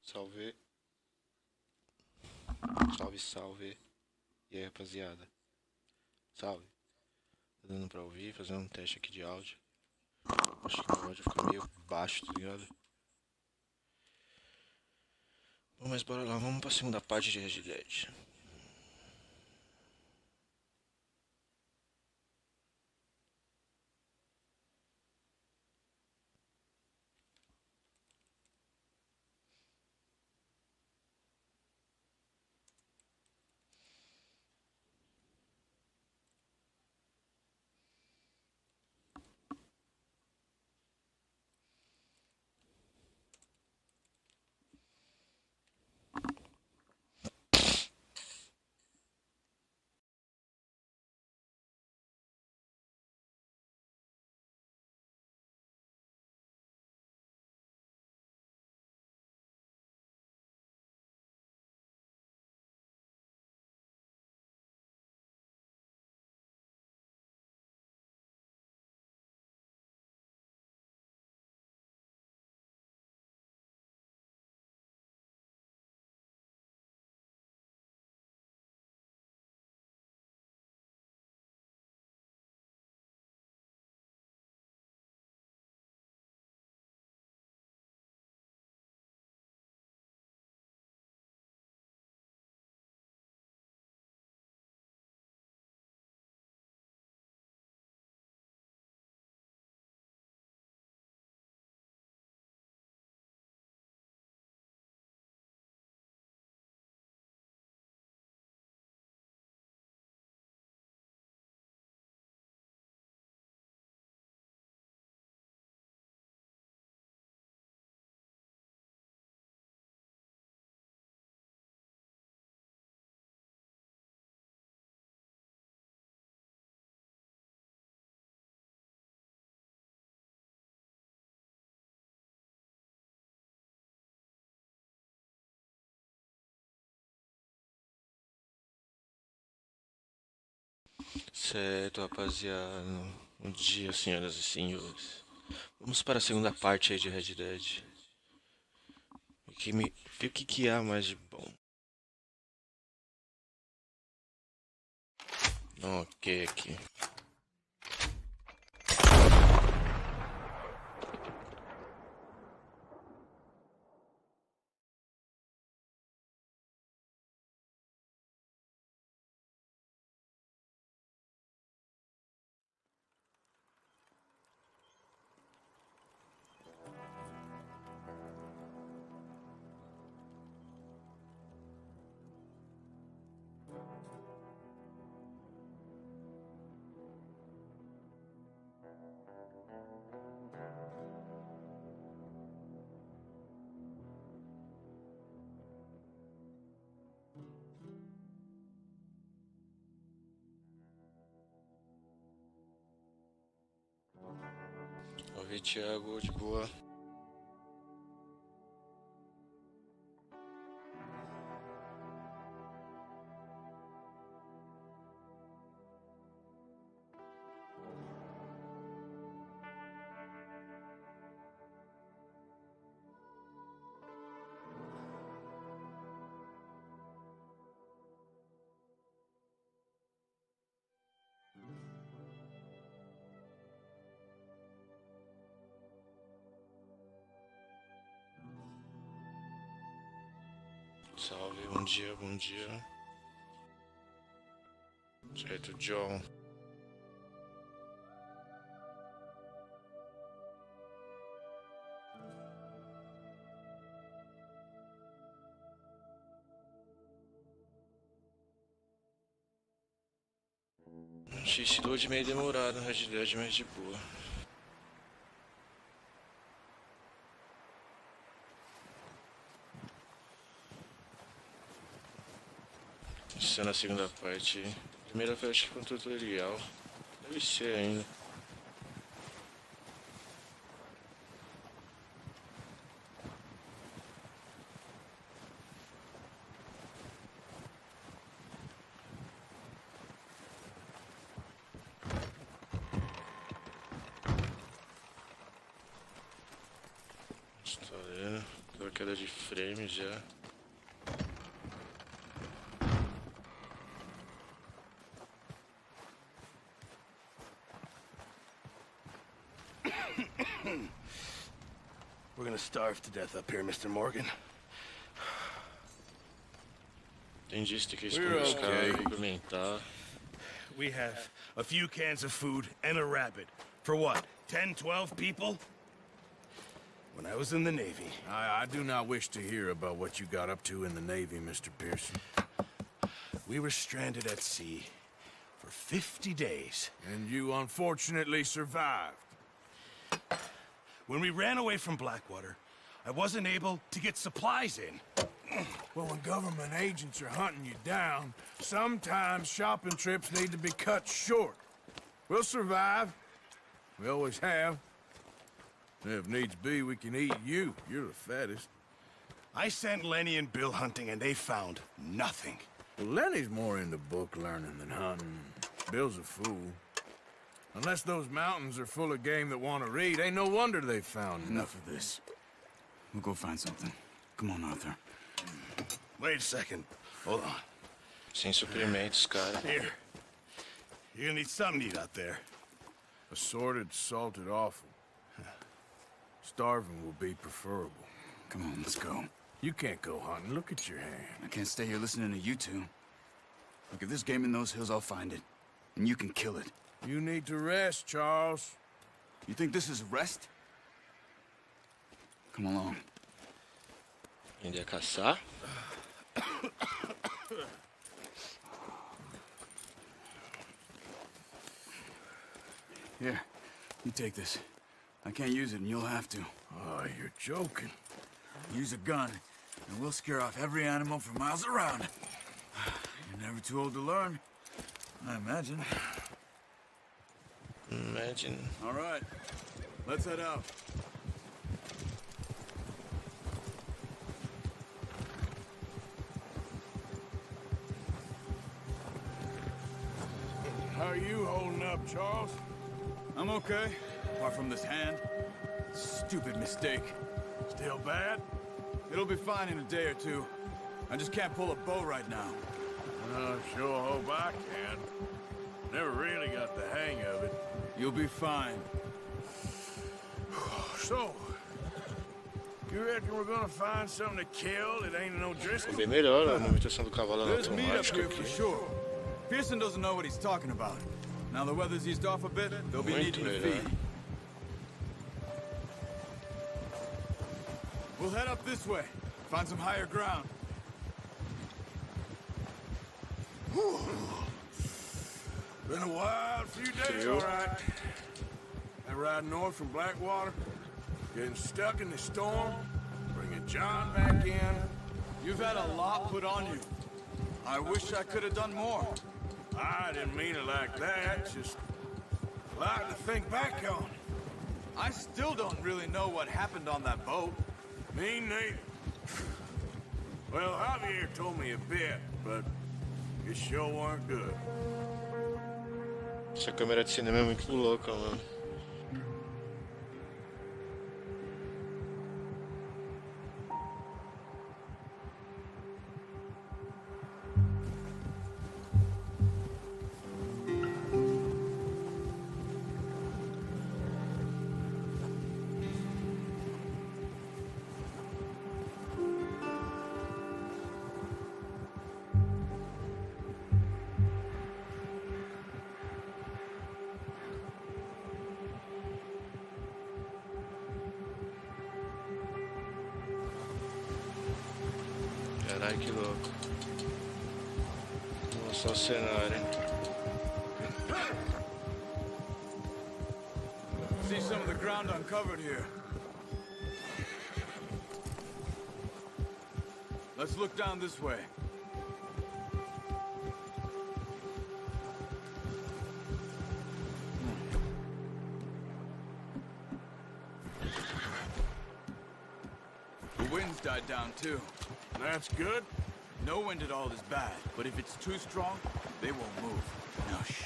Salve. Salve, salve. E aí, rapaziada? Salve. Tá dando pra ouvir? Fazendo um teste aqui de áudio. Acho que o áudio fica meio baixo, tá ligado? Bom, mas bora lá, vamos pra segunda parte de Red Dead. Certo, rapaziada. Bom dia, senhoras e senhores. Vamos para a segunda parte aí de Red Dead. Ver o que há mais de bom. Ok, aqui. Salve, Thiago, de boa. Salve, bom dia, bom dia. Certo, John. Achei esse load meio demorado na Red Dead, mas de boa. Isso é na segunda parte. Primeira foi acho que com tutorial. Deve ser ainda. queda de frame já. We're gonna starve to death up here, Mr. Morgan. Entendi isso que os caras argumentar. We have a few cans of food and a rabbit. For what, 10, 12 people? When I was in the Navy... I do not wish to hear about what you got up to in the Navy, Mr. Pearson. We were stranded at sea for 50 days. And you unfortunately survived. When we ran away from Blackwater, I wasn't able to get supplies in. Well, when government agents are hunting you down, sometimes shopping trips need to be cut short. We'll survive. We always have. If needs be, we can eat you. You're the fattest. I sent Lenny and Bill hunting, and they found nothing. Well, Lenny's more into book learning than hunting. Bill's a fool. Unless those mountains are full of game that want to read, ain't no wonder they found Enough of this. We'll go find something. Come on, Arthur. Wait a second. Hold on. Sem suprimentos, cara. Here. You're gonna need something to eat out there. Assorted, salted offal. Starving will be preferable. Come on, let's go. You can't go hunting. Look at your hand. I can't stay here listening to you two. Look, if there's game in those hills, I'll find it. And you can kill it. You need to rest, Charles. You think this is rest? Come along. Ainda ia caçar? Here, you take this. I can't use it, and you'll have to. Oh, you're joking. Use a gun, and we'll scare off every animal for miles around. You're never too old to learn, I imagine. Imagine. All right, let's head out. How are you holding up, Charles? I'm okay, apart from this hand. Stupid mistake. Still bad? It'll be fine in a day or two. I just can't pull a bow right now. Sure hope I can. Never really got the hang of it. You'll be fine. So, you reckon we're gonna find something to kill? It ain't no Driscoll. Bem melhor a movimentação do cavalo There's meat up automática here for aqui. sure. Pearson doesn't know what he's talking about. Now the weather's eased off a bit, they'll be Muito needing to melhor. feed. We'll head up this way. Find some higher ground. Been a wild few days, all right. That ride north from Blackwater, getting stuck in the storm, bringing John back in. You've had a lot put on you. I wish I could have done more. I didn't mean it like that, just a lot to think back on. I still don't really know what happened on that boat. Me neither. Well, Javier told me a bit, but it sure weren't good. Essa câmera de cinema é muito louca, mano. Caralho, que louco. Nossa, o cenário. See some of the ground uncovered here. Let's look down this way. The wind's died down too. That's good. No wind at all is bad, but if it's too strong, they won't move. Now shh.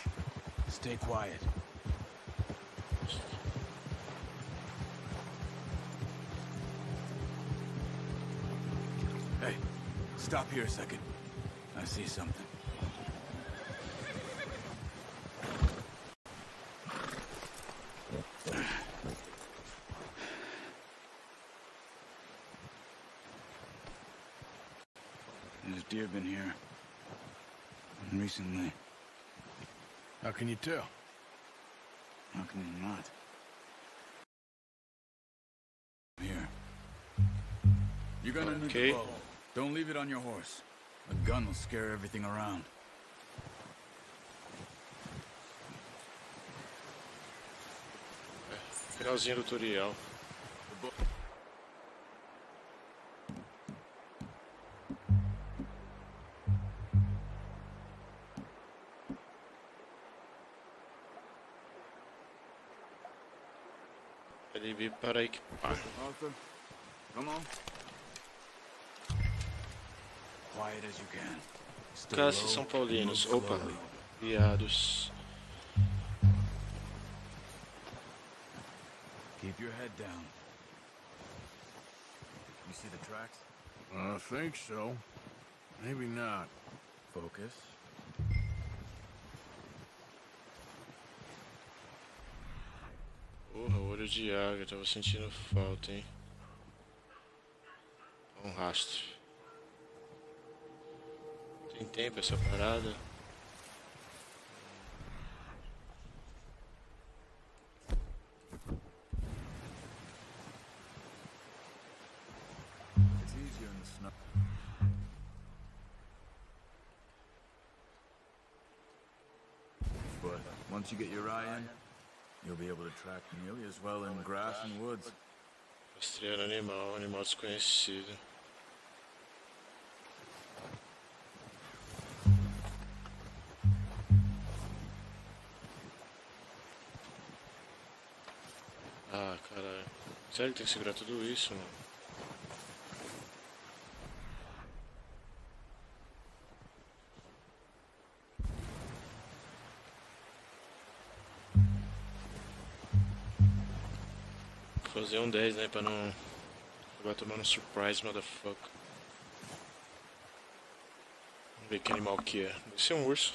Stay quiet. Stop here a second. I see something. There's deer been here. And recently. How can you tell? How can you not? Here. You're gonna need the bow. Don't leave it on your horse. A gun will scare everything around. Finalzinho do tutorial. Ele veio para equipar. Arthur, come on. Quiet as you can. Caça São Paulinos. Opa, viados. Keep your head down. You see the tracks? I think so. Maybe not. Focus. Porra, olho de águia. Tava sentindo falta, hein? Um rastro. Tem tempo essa parada? It's easier in the snow. But once you get your eye in, you'll be able to track nearly as well in grass and woods. Rastreando animal desconhecido. Ah, caralho. Sério que tem que segurar tudo isso, mano? Vou fazer um 10, né? Pra não acabar tomando surprise, motherfucker. Vamos ver que animal que é. Deve ser um urso.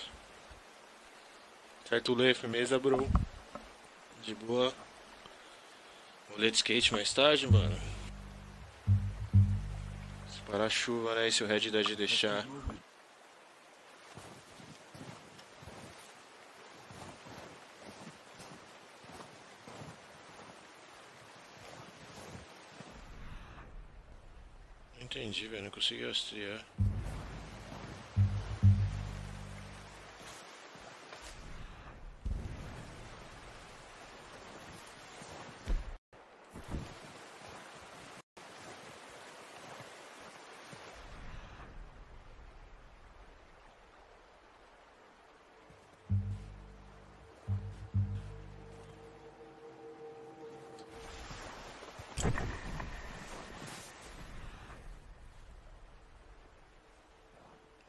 Certo, Lê, firmeza, bro. De boa. Vou ler de skate mais tarde, mano. Se parar a chuva, né? E se o Red dá de deixar. Não entendi, velho. Não consegui rastrear.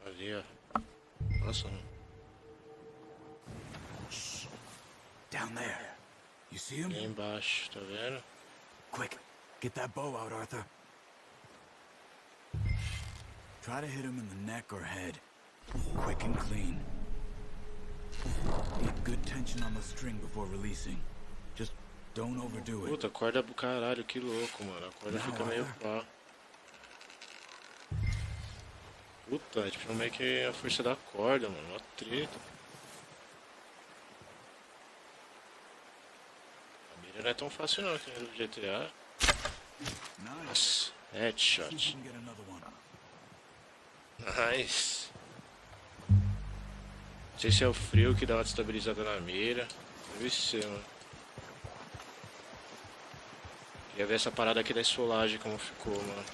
Ali, ó. Nossa, mano. Down there. You see him? Lá embaixo, tá vendo? Quick, get that bow out, Arthur. Try to hit him in the neck or head. Quick and clean. Get good tension on the string before releasing. Just don't overdo it. Puta, corda pro caralho, que louco, mano. A corda fica meio pá. Puta, é tipo meio que a força da corda, mano. Uma treta. A mira não é tão fácil não, que nem no GTA. Nossa, headshot. Nice. Não sei se é o frio que dá uma destabilizada na mira. Deve ser, mano. Queria ver essa parada aqui da esfolagem como ficou, mano.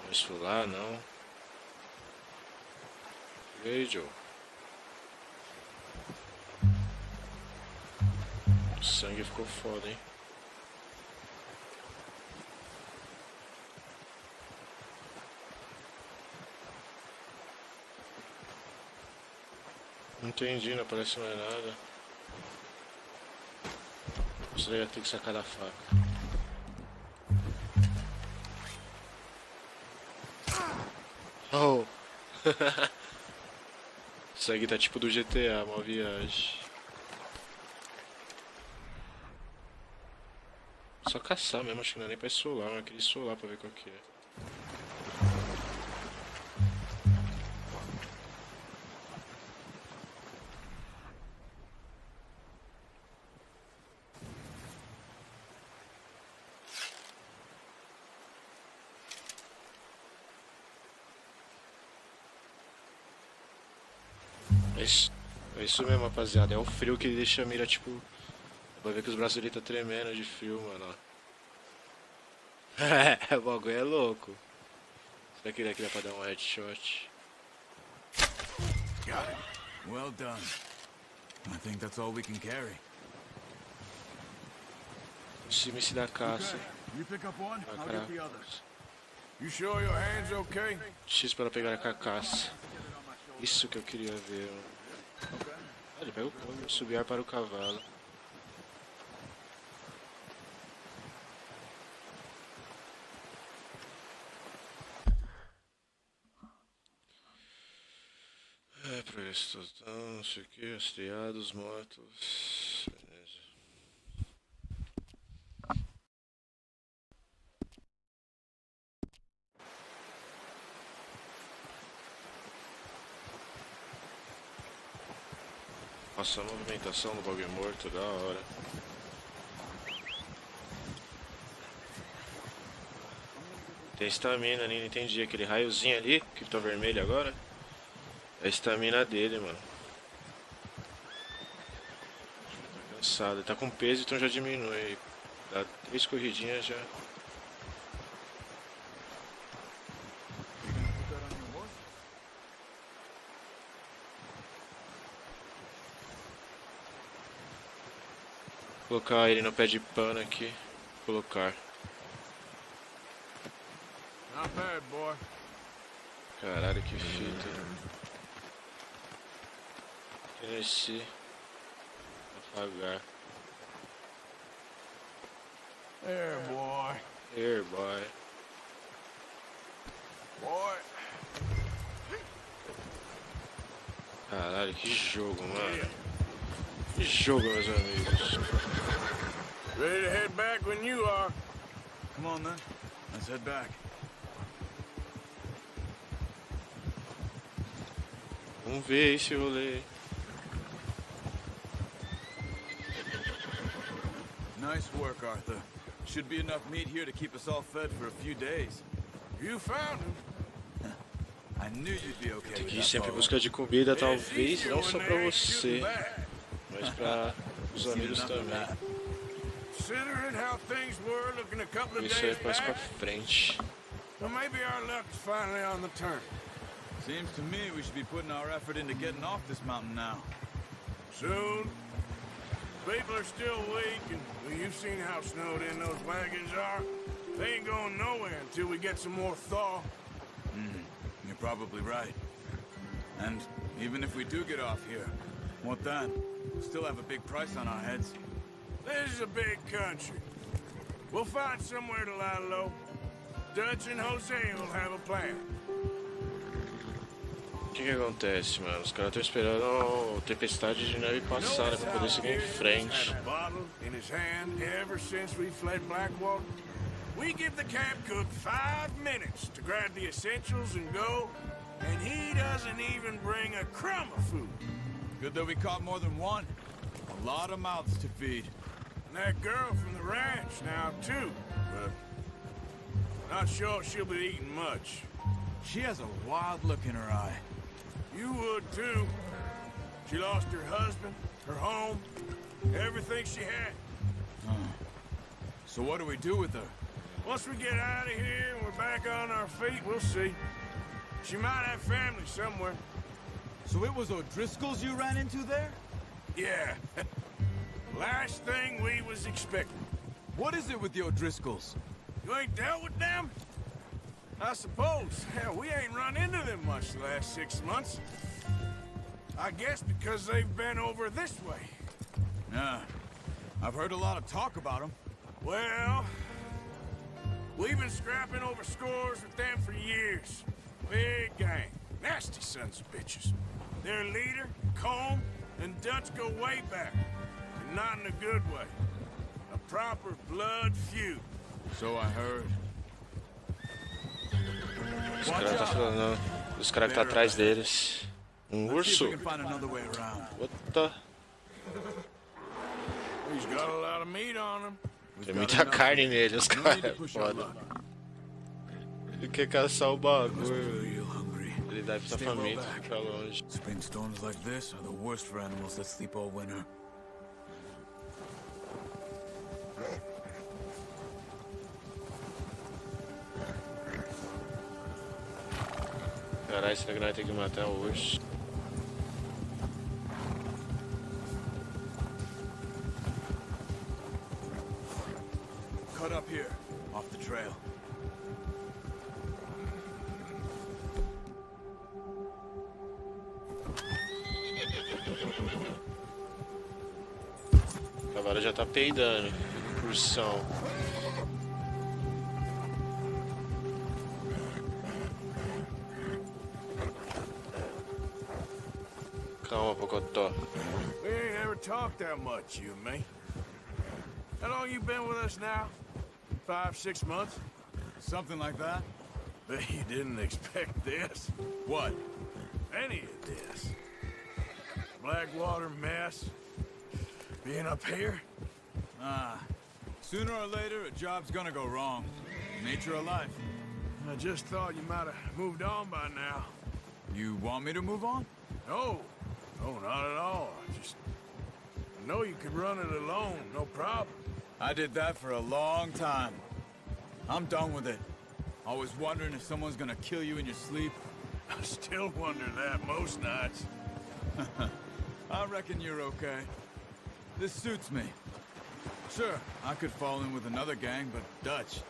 Não esfolar, não. Vejo. O sangue ficou foda, hein. Não entendi, não aparece mais nada. Isso daí ia ter que sacar da faca. Oh! Isso aqui tá tipo do GTA, uma viagem. Só caçar mesmo, acho que não é nem pra solar, mas eu queria solar pra ver qual que é. É isso mesmo, rapaziada. É o frio que deixa a mira, tipo... Vai ver que os braços dele tá tremendo de frio, mano. É, o bagulho é louco. Será que ele aqui dá pra dar um headshot? Got it. Well done. I think that's all we can carry. Em cima esse da caça. You pick up one, Ah, I'll get the others. You sure your hand's okay? X para pegar a carcaça. Isso que eu queria ver, mano. Ah, ele pega o subiar para o cavalo. É, progresso total, não sei o que, rastreados, mortos. Beleza. Nossa, a movimentação do bagulho morto, da hora. Tem estamina ali, não entendi. Aquele raiozinho ali, que tá vermelho agora. É a estamina dele, mano. Tá cansado. Ele tá com peso, então já diminui. Dá 3 corridinhas já. Colocar ele no pé de pano aqui. Colocar. Not bad, boy. Caralho, que fita. Esse. Afagar. There, boy. Here, boy. Boy. Caralho, que jogo, mano. Que jogo, meus amigos. Ready to head back when you are. Come on, then. Let's head back. Vamos ver esse rolê. Nice work, Arthur. Should be enough meat here to keep us all fed for a few days. You found him. I knew you'd be okay Tem with que ir that sempre em fellow. busca de comida, talvez, não só pra você, mas pra os amigos também. Considering how things were looking a couple of Isso aí days mais pra back, frente. well, maybe our luck's finally on the turn. Seems to me we should be putting our effort into getting off this mountain now. Soon. People are still weak, and well, you've seen how snowed in those wagons are. They ain't going nowhere until we get some more thaw. You're probably right. And even if we do get off here, what then? We'll still have a big price on our heads. This is a big country. We'll find somewhere to lie low. Dutch and Jose will have a plan. O que acontece, mano? Os caras estão esperando a tempestade de neve passar, né, pra poder seguir em frente. Had a bottle in his hand ever since we fled Blackwater. We give the camp cook 5 minutes to grab the essentials and go, and he doesn't even bring a crumb of food. Good that we caught more than one. A lot of mouths to feed. And that girl from the ranch now, too, but not sure she'll be eating much. She has a wild look in her eye. You would, too. She lost her husband, her home, everything she had. So what do we do with her? Once we get out of here and we're back on our feet, we'll see. She might have family somewhere. So it was O'Driscoll's you ran into there? Yeah. Last thing we was expecting. What is it with the O'Driscolls? You ain't dealt with them? I suppose. Hell, we ain't run into them much the last 6 months. I guess because they've been over this way. Yeah. I've heard a lot of talk about them. Well, we've been scrapping over scores with them for years. Big gang. Nasty sons of bitches. Their leader, Combe, and Dutch go way back. And not in a good way. A proper blood feud. So I heard. Os caras tá falando. Os caras que tá atrás deles. Urso? What the? He's got a lot of meat on him. Tem muita carne nele, os caras. Foda. Ele quer caçar o bagulho. Ele dá pra família, fica longe. Spring storms like this are the worst for animals that sleep all winter. Caralho, será que nós temos que matar o urso? Cut up here, off the trail. O cavalo já tá peidando. Ursão. Calma, Pocotó. We ain't ever talked that much, you and me. How long you been with us now? 5, 6 months? Something like that? Bet you didn't expect this. What? Any of this. Blackwater mess. Being up here? Sooner or later, a job's gonna go wrong. Nature of life. I just thought you might have moved on by now. You want me to move on? No. No, not at all. I know you could run it alone, no problem. I did that for a long time. I'm done with it. Always wondering if someone's gonna kill you in your sleep. I still wonder that most nights. I reckon you're okay. This suits me. Sure, I could fall in with another gang, but Dutch...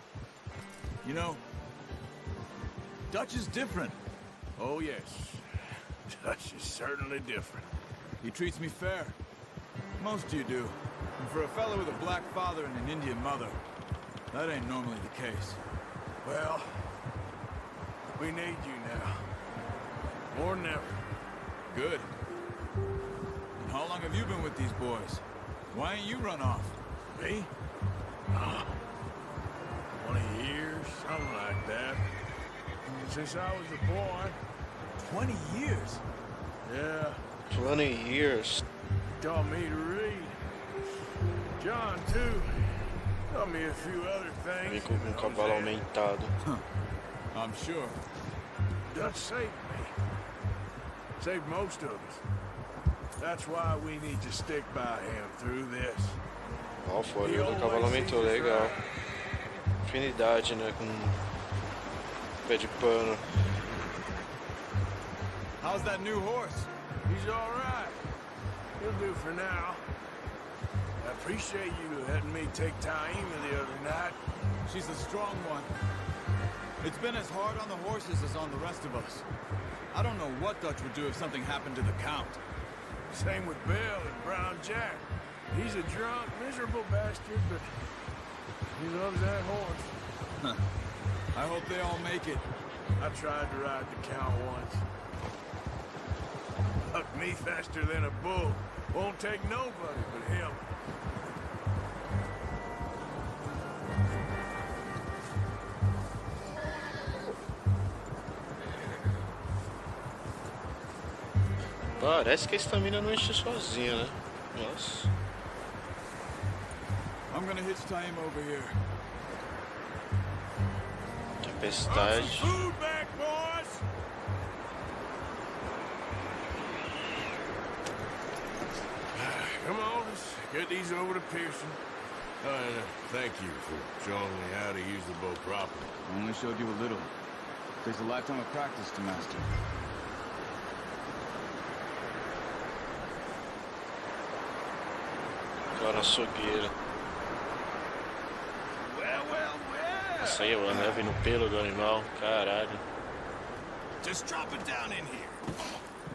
You know, Dutch is different. Oh, yes. Dutch is certainly different. He treats me fair. Most of you do. And for a fellow with a black father and an Indian mother, that ain't normally the case. Well, we need you now. More than ever. Good. And how long have you been with these boys? Why ain't you run off? Me? 20 years, something like that. Since I was a boy. 20 years? Yeah. 20 years. Taught me to read. John, too. Taught me a few other things. Vem com um cavalo aumentado. I'm sure. Dutch saved me. Saved most of us. That's why we need to stick by him through this. Ó, o folho do cavalo aumentou, legal. Afinidade, né, com pé de pano. How's that new horse? He's all right. He'll do for now. I appreciate you letting me take Taima the other night. She's a strong one. It's been as hard on the horses as on the rest of us. I don't know what Dutch would do if something happened to the Count. Same with Bill and Brown Jack. He's a drunk, miserable bastard, but he loves that horse. I hope they all make it. I tried to ride the Count once. Bucked me faster than a bull. Won't take nobody but him. Parece que a estamina não enche sozinha, né? Nossa. I'm gonna hitch Taima over here. Tempestade. Food back, boys! Come on, let's get these over to Pearson. Thank you for showing me how to use the bow properly. I only showed you a little. Takes a lifetime of practice to master. Agora açougueira. Isso aí é a neve no pelo do animal, caralho. Just drop it down in here.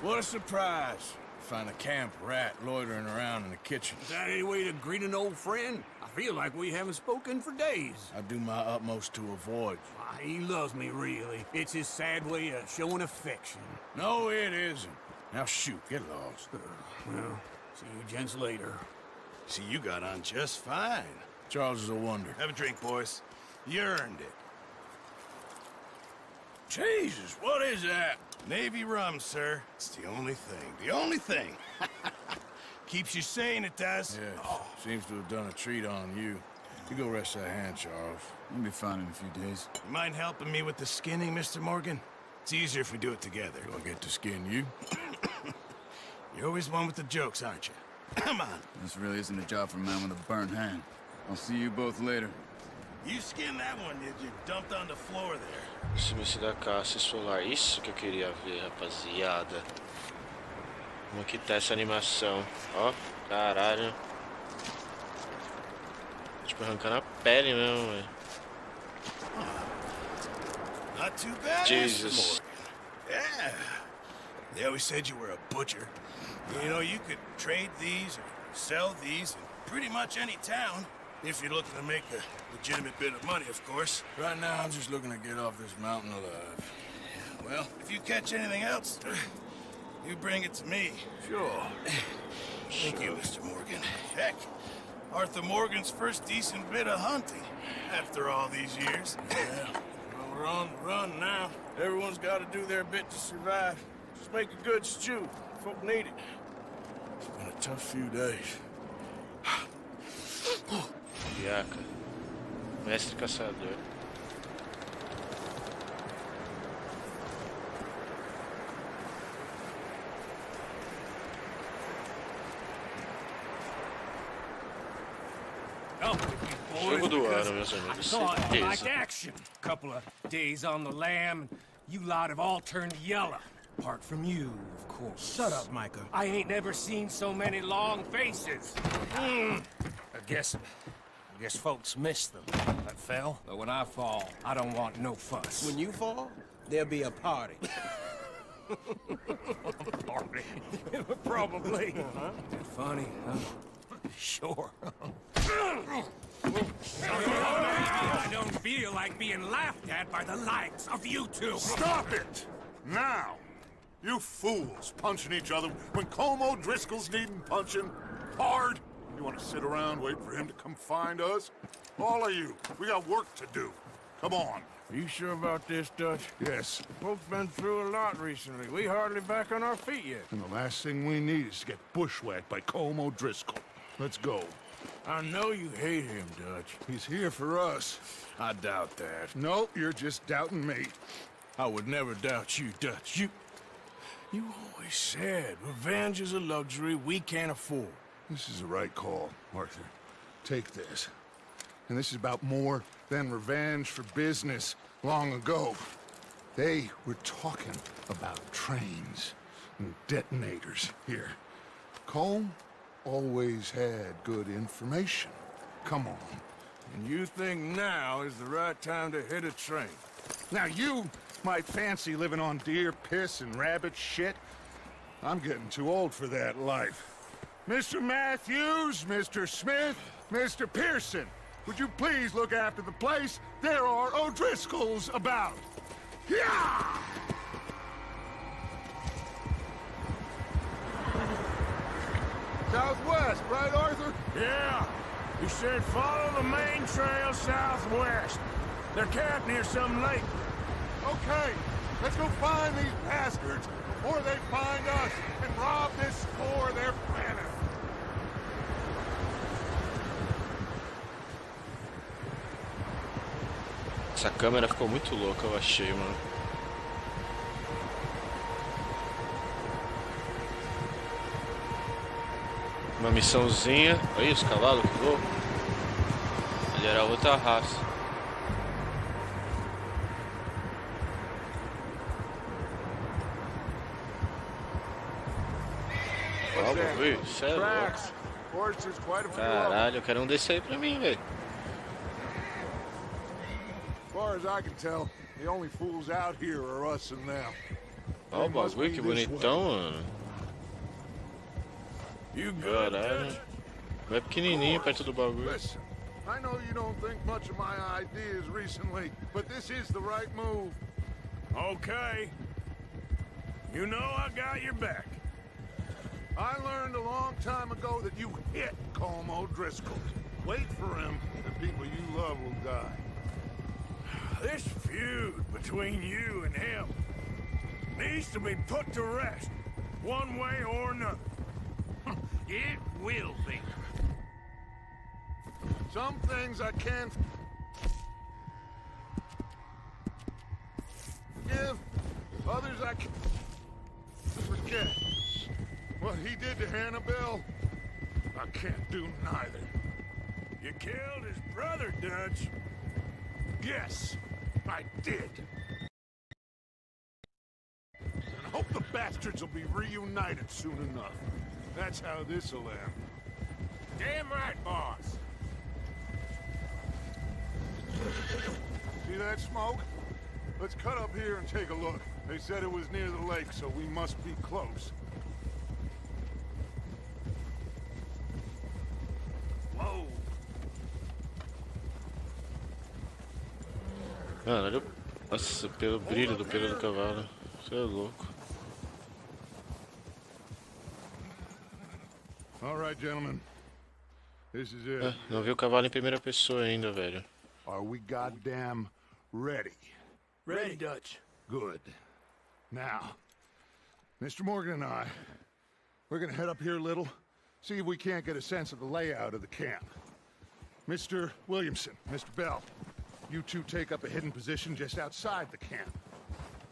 What a surprise. find a camp rat loitering around in the kitchen. Is that any way to greet an old friend? I feel like we haven't spoken for days. I do my utmost to avoid you. Why, he loves me, really. It's his sad way of showing affection. No, it isn't. Now shoot, get lost. Well, see you gents later. See, you got on just fine. Charles is a wonder. Have a drink, boys. You earned it. Jesus, what is that? Navy rum, sir. It's the only thing. The only thing. Keeps you sane, it does. Yes, seems to have done a treat on you. You go rest that hand, Charles. You'll be fine in a few days. You mind helping me with the skinning, Mr. Morgan? It's easier if we do it together. Do I get to skin you? You're always one with the jokes, aren't you? Come on. This really isn't a job for a man with a burnt hand. I'll see you both later. You skinned that one, did you? Dumped on the floor there. Esse da caça solar. Isso que eu queria ver, rapaziada. Como que tá essa animação? Ó, caralho. Tipo, arrancando a pele mesmo, velho. Not too bad, Jesus. Mr. Morgan. Yeah. They always said you were a butcher. You know, you could trade these or sell these in pretty much any town. If you're looking to make a legitimate bit of money, of course. Right now, I'm just looking to get off this mountain alive. Well, if you catch anything else, you bring it to me. Sure. Thank you, Mr. Morgan. Heck, Arthur Morgan's first decent bit of hunting after all these years. Yeah. Well, we're on the run now. Everyone's got to do their bit to survive. Just make a good stew. Folk need it. It's been a tough few days. Iaca. Mestre caçador. Jogo do ano, meus amigos. Certeza. Action. Couple of days on the lam, you lot have all turned yellow. Apart from you, of course. Shut up, Micah. I ain't never seen so many long faces. I guess folks miss them. I fell, but when I fall, I don't want no fuss. When you fall, there'll be a party. Party? Probably. Funny, huh? Sure. I don't feel like being laughed at by the likes of you two. Stop it! Now! You fools punching each other when Como Driscoll's needing punching hard. You want to sit around waiting for him to come find us? All of you, we got work to do. Come on. Are you sure about this, Dutch? Yes. Folks been through a lot recently. We hardly back on our feet yet. And the last thing we need is to get bushwhacked by Como Driscoll. Let's go. I know you hate him, Dutch. He's here for us. I doubt that. No, you're just doubting me. I would never doubt you, Dutch. You always said revenge is a luxury we can't afford. This is the right call, Arthur. Take this. And this is about more than revenge for business long ago. They were talking about trains and detonators here. Colm always had good information. Come on. And you think now is the right time to hit a train? Now you might fancy living on deer piss and rabbit shit. I'm getting too old for that life. Mr. Matthews, Mr. Smith, Mr. Pearson, would you please look after the place? There are O'Driscolls about. Yeah! Southwest, right, Arthur? Yeah. He said follow the main trail southwest. They're camped near some lake. Okay, let's go find these bastards before they find us and rob this store of their planet. Essa câmera ficou muito louca, eu achei, mano. Uma missãozinha. Olha os cavalos, que louco. Ele era outra raça. Ó, bagulho, isso é louco. Caralho, eu quero um desse aí pra mim, velho. As far as I can tell, the only fools out here are us and them. Ó o bagulho, que bonitão, mano. You good, Caralho. Dutch? Vai pequenininho perto do bagulho. Listen, I know you don't think much of my ideas recently, but this is the right move. Okay. You know I got your back. I learned a long time ago that you hit Colm O'Driscoll. Wait for him, and people you love will die. This feud between you and him needs to be put to rest, one way or another. It will be. Some things I can't forgive, others I can forget. What he did to Hannibal, I can't do neither. You killed his brother, Dutch. Yes, I did. And I hope the bastards will be reunited soon enough. That's how this'll end. Damn right, boss. See that smoke? Let's cut up here and take a look. They said it was near the lake, so we must be close. Whoa. Caralho. Nossa, pelo brilho do pelo do cavalo. Você é louco. All right, gentlemen. This is it. Não vi o cavalo em primeira pessoa ainda, velho. Are we goddamn ready? Ready, Dutch. Good. Now, Mr. Morgan and I, we're gonna head up here a little, see if we can't get a sense of the layout of the camp. Mr. Williamson, Mr. Bell, you two take up a hidden position just outside the camp.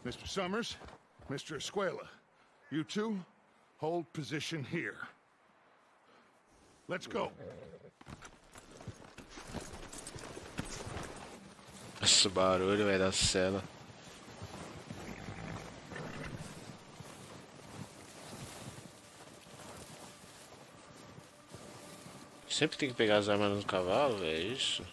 Mr. Summers, Mr. Escuela, you two hold position here. Let's go. Esse barulho, velho, da cela. Sempre tem que pegar as armas no cavalo, velho, é isso?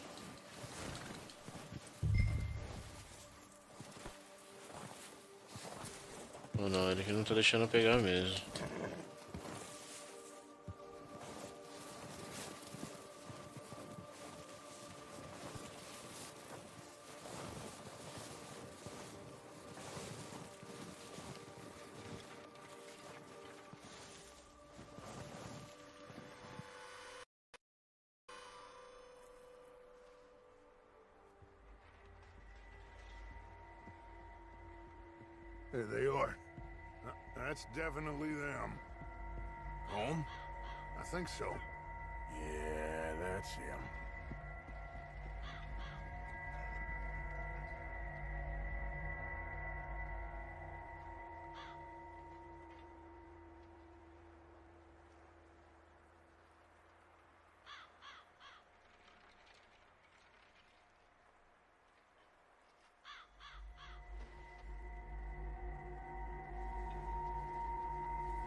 Ou não, ele que não tá deixando eu pegar mesmo. There they are. That's definitely them. Home? I think so. Yeah, that's him.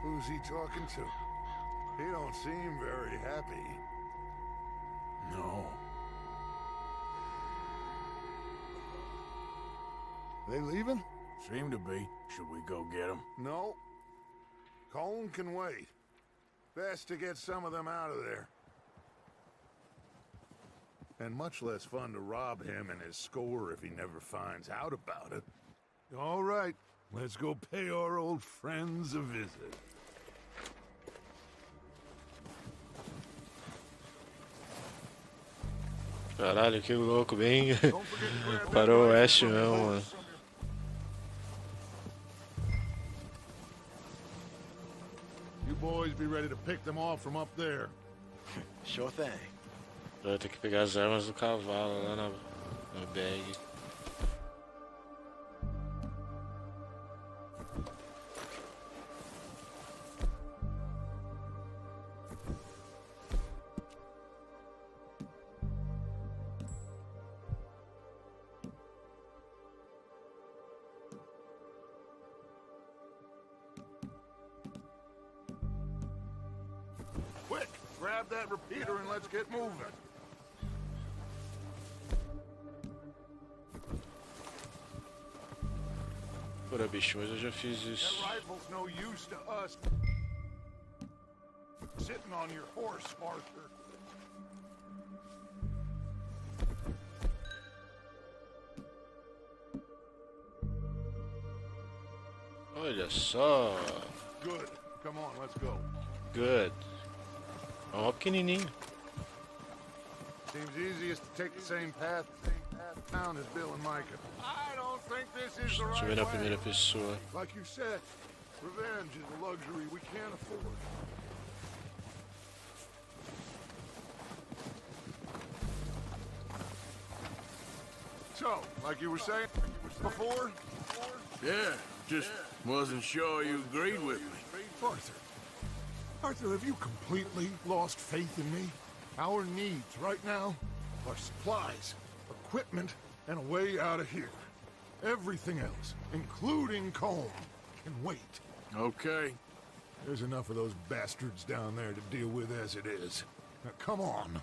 Who's he talking to? He don't seem very happy. No. They leaving? Seem to be. Should we go get him? No. Colin can wait. Best to get some of them out of there. And much less fun to rob him and his score if he never finds out about it. All right, let's go pay our old friends a visit. Caralho, que louco, bem. Parou o oeste mesmo, mano. You boys be ready to pick them off from up there. Sure thing. Eu vou ter que pegar as armas do cavalo lá na bag. Quick, grab that repeater and let's get moving. Porra, bicho, mas eu já fiz isso. That rifle's no use to us. sitting on your horse, Arthur. Olha só. Good. Come on, let's go. Good. Ó, pequenininho. Seems easiest to take the same path down as Bill and Micah. I don't think this is the Deixa eu right ver na way. primeira pessoa. Like you said, revenge is a luxury we can't afford. So, like you were saying before? Yeah, just wasn't sure you agreed with me. Arthur. Arthur, have you completely lost faith in me? Our needs right now are supplies, equipment, and a way out of here. Everything else, including Colm, can wait. Okay. There's enough of those bastards down there to deal with as it is. Now, come on.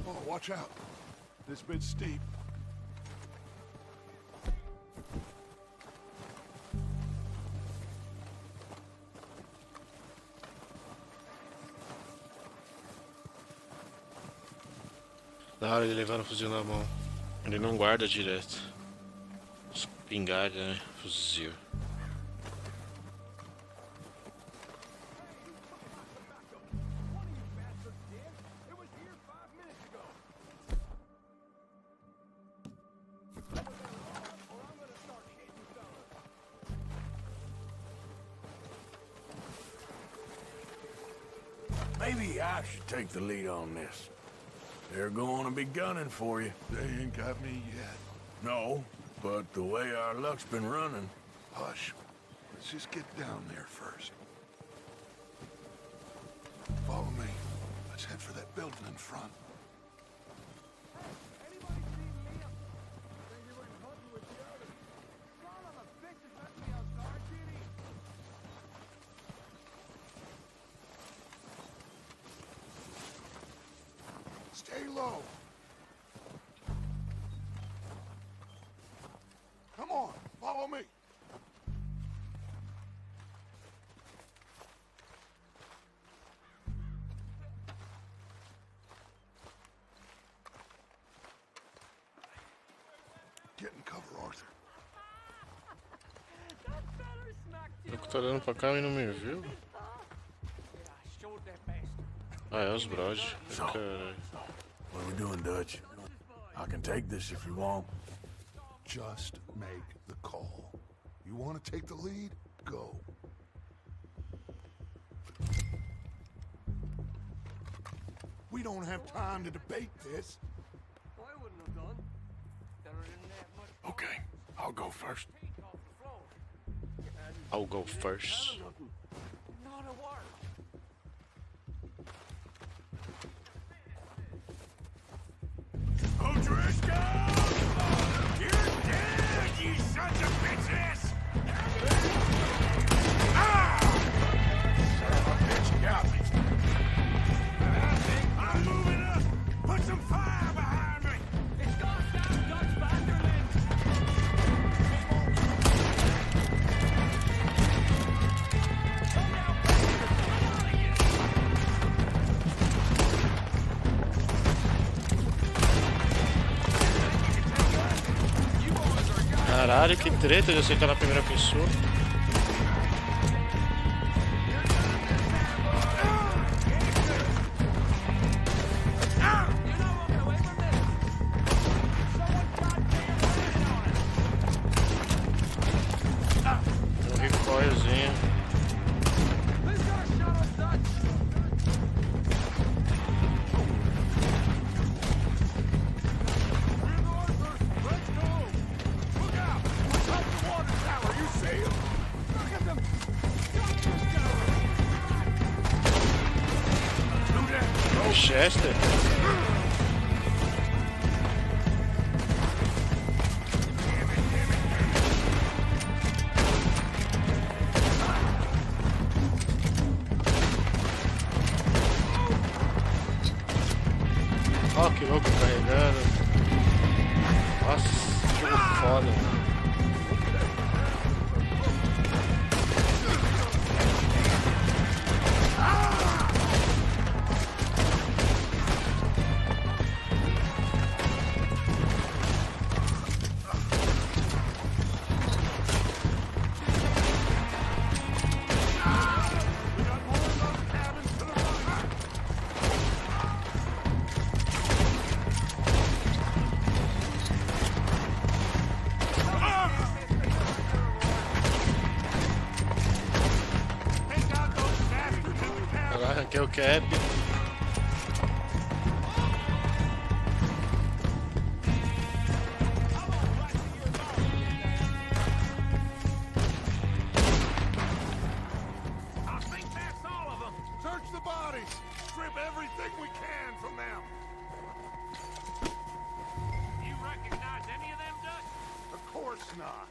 Oh, watch out. This bit's steep. Da hora ele levando o fuzil na mão. Ele não guarda direto. Espingarda, né? Fuzil. Maybe I should take the lead on this. They're going to be gunning for you. They ain't got me yet. No, but the way our luck's been running... Hush. Let's just get down there first. Follow me. Let's head for that building in front. Stay low. Come on, follow me. Get in cover, Arthur. Eu que tô olhando pra cá e não me viu? Ah, é os brod. Caralho. What are we doing, Dutch? I can take this if you want. Just make the call. You want to take the lead? Go. We don't have time to debate this. I wouldn't have done. There isn't that much. Okay, I'll go first. I'll go first. Not a word. O'Driscoll! You're dead, you sons of bitches! Ah! Son of a bitch got me. I'm moving up! Put some fire behind me! It's gone down Dutch Vanderland. Caralho, que treta de acertar na primeira pessoa. Um recoilzinho. Chester? Ó, que louco carregando. Nossa, que jogo foda, mano. Arranquei o cap. Search the bodies! Strip everything we can from them! You recognize any of them, Dutch? Of course not.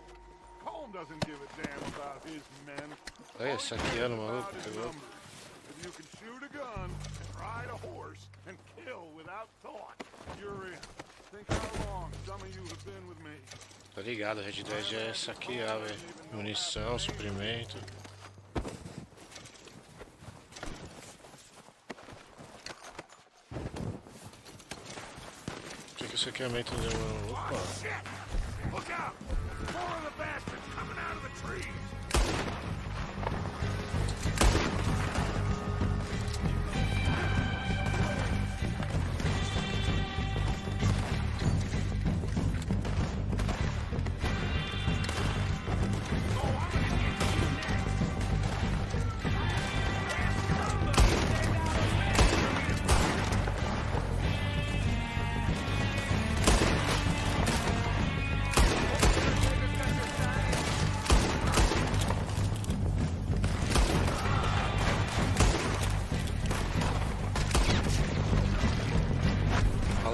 Colm doesn't give a damn about his men. Olha, saqueando o All maluco, about his pegou. numbers. If you can shoot a gun, ride a horse, and kill without thought, you're in. Think how long some of you have been with me. Tá ligado, a Red Dead é saquear, velho. Munição, suprimento. Por que o saqueamento demorou? Opa! Shit! Look out! More of the bastards coming out of the trees!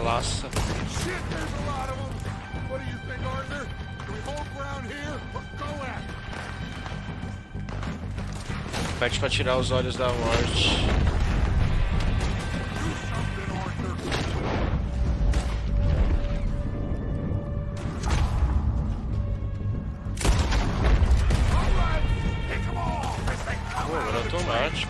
Nossa. Shit, there's a lot of them! What do you think, Arthur? Do we hold ground here or go at it? Pede pra tirar os olhos da morte. Do something, Arthur! All right! Pick them off as they come Pô, out agora of the automático.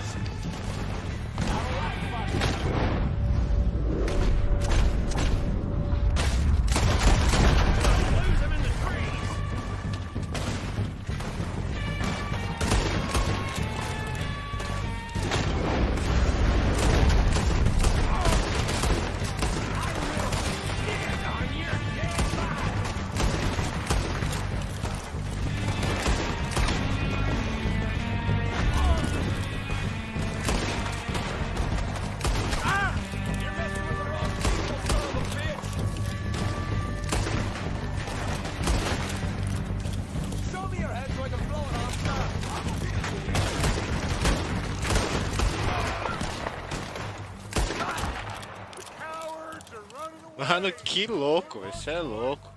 Mano, que louco, esse é louco.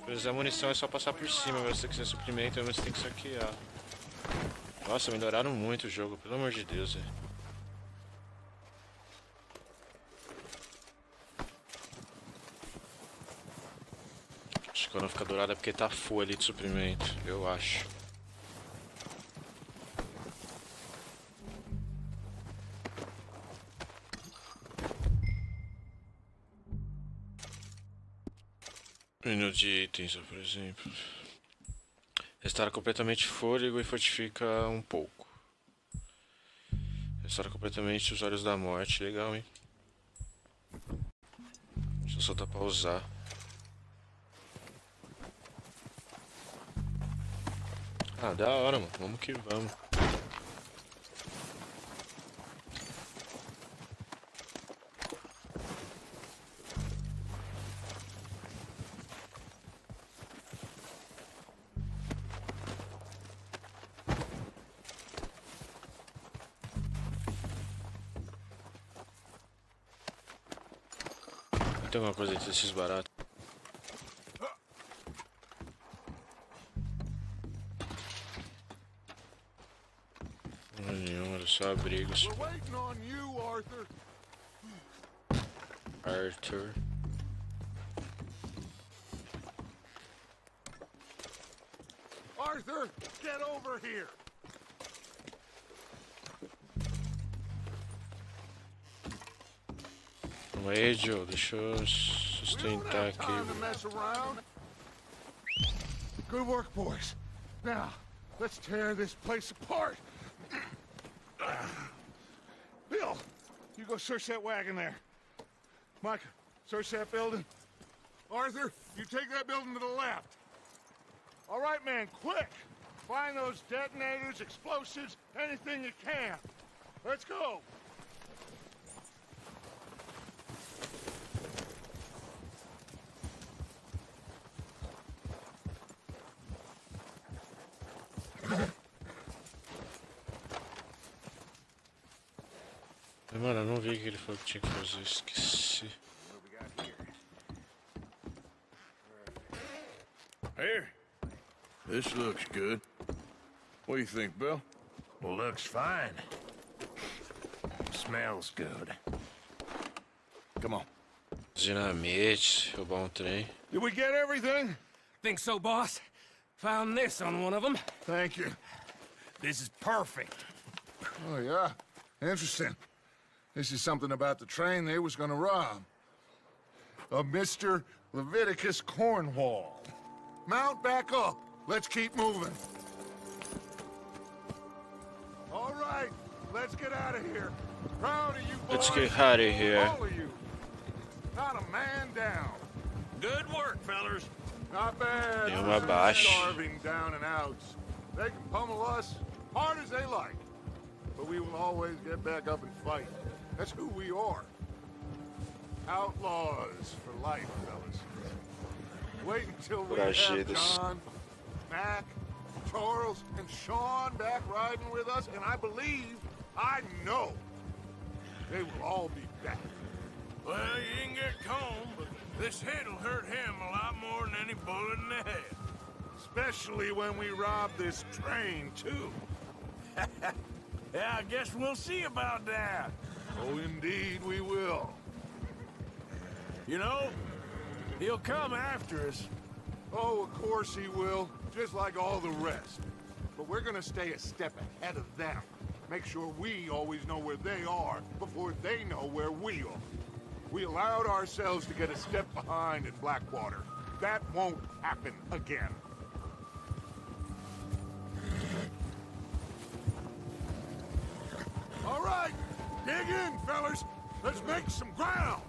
Pra usar munição é só passar por cima, se você quiser suprimento, você tem que saquear. Nossa, melhoraram muito o jogo, pelo amor de Deus, velho. Acho que quando fica dourado é porque tá full ali de suprimento, eu acho. Menu de itens, por exemplo. Restaura completamente fôlego e fortifica um pouco. Restaura completamente os olhos da morte. Legal, hein? Deixa eu soltar pra usar. Ah, da hora, mano. Vamos que vamos. Tem alguma coisa desses baratos? Nenhum, era só abrigos. We're waiting on you, Arthur. Arthur. Arthur, get over here. Calma aí, Joe. Deixa eu sustentar aqui. Time to mess around. Good work, boys. Now, let's tear this place apart. Bill, you go search that wagon there. Mike, search that building. Arthur, you take that building to the left. All right, man, quick. Find those detonators, explosives, anything you can. Let's go. Mano, eu não vi que ele falou que tinha que fazer, esqueci. Here. This looks good. What do you think, Bill? Looks fine. Smells good. Come on. Dinamite, roubar um trem. Did we get everything? Think so, boss? Found this on one of them. Thank you. This is perfect. Oh, yeah? Interesting. This is something about the train they was gonna rob. A Mr. Leviticus Cornwall. Mount back up. Let's keep moving. All right, let's get out of here. Proud of you boys. Let's get out of here. All of you. Not a man down. Good work, fellas. Not bad. Deu uma baixa. Starving down and outs. They can pummel us hard as they like. But we will always get back up and fight. That's who we are. Outlaws for life, fellas. Wait until we have John, Mac, Charles, and Sean back riding with us, and I know, they will all be back. Well, you can get Combe, but this hit'll hurt him a lot more than any bullet in the head. Especially when we rob this train, too. Yeah, I guess we'll see about that. Oh, indeed we will. You know, he'll come after us. Oh, of course he will, just like all the rest. But we're gonna stay a step ahead of them. Make sure we always know where they are before they know where we are. We allowed ourselves to get a step behind in Blackwater. That won't happen again. All right, dig in, fellas. Let's make some ground.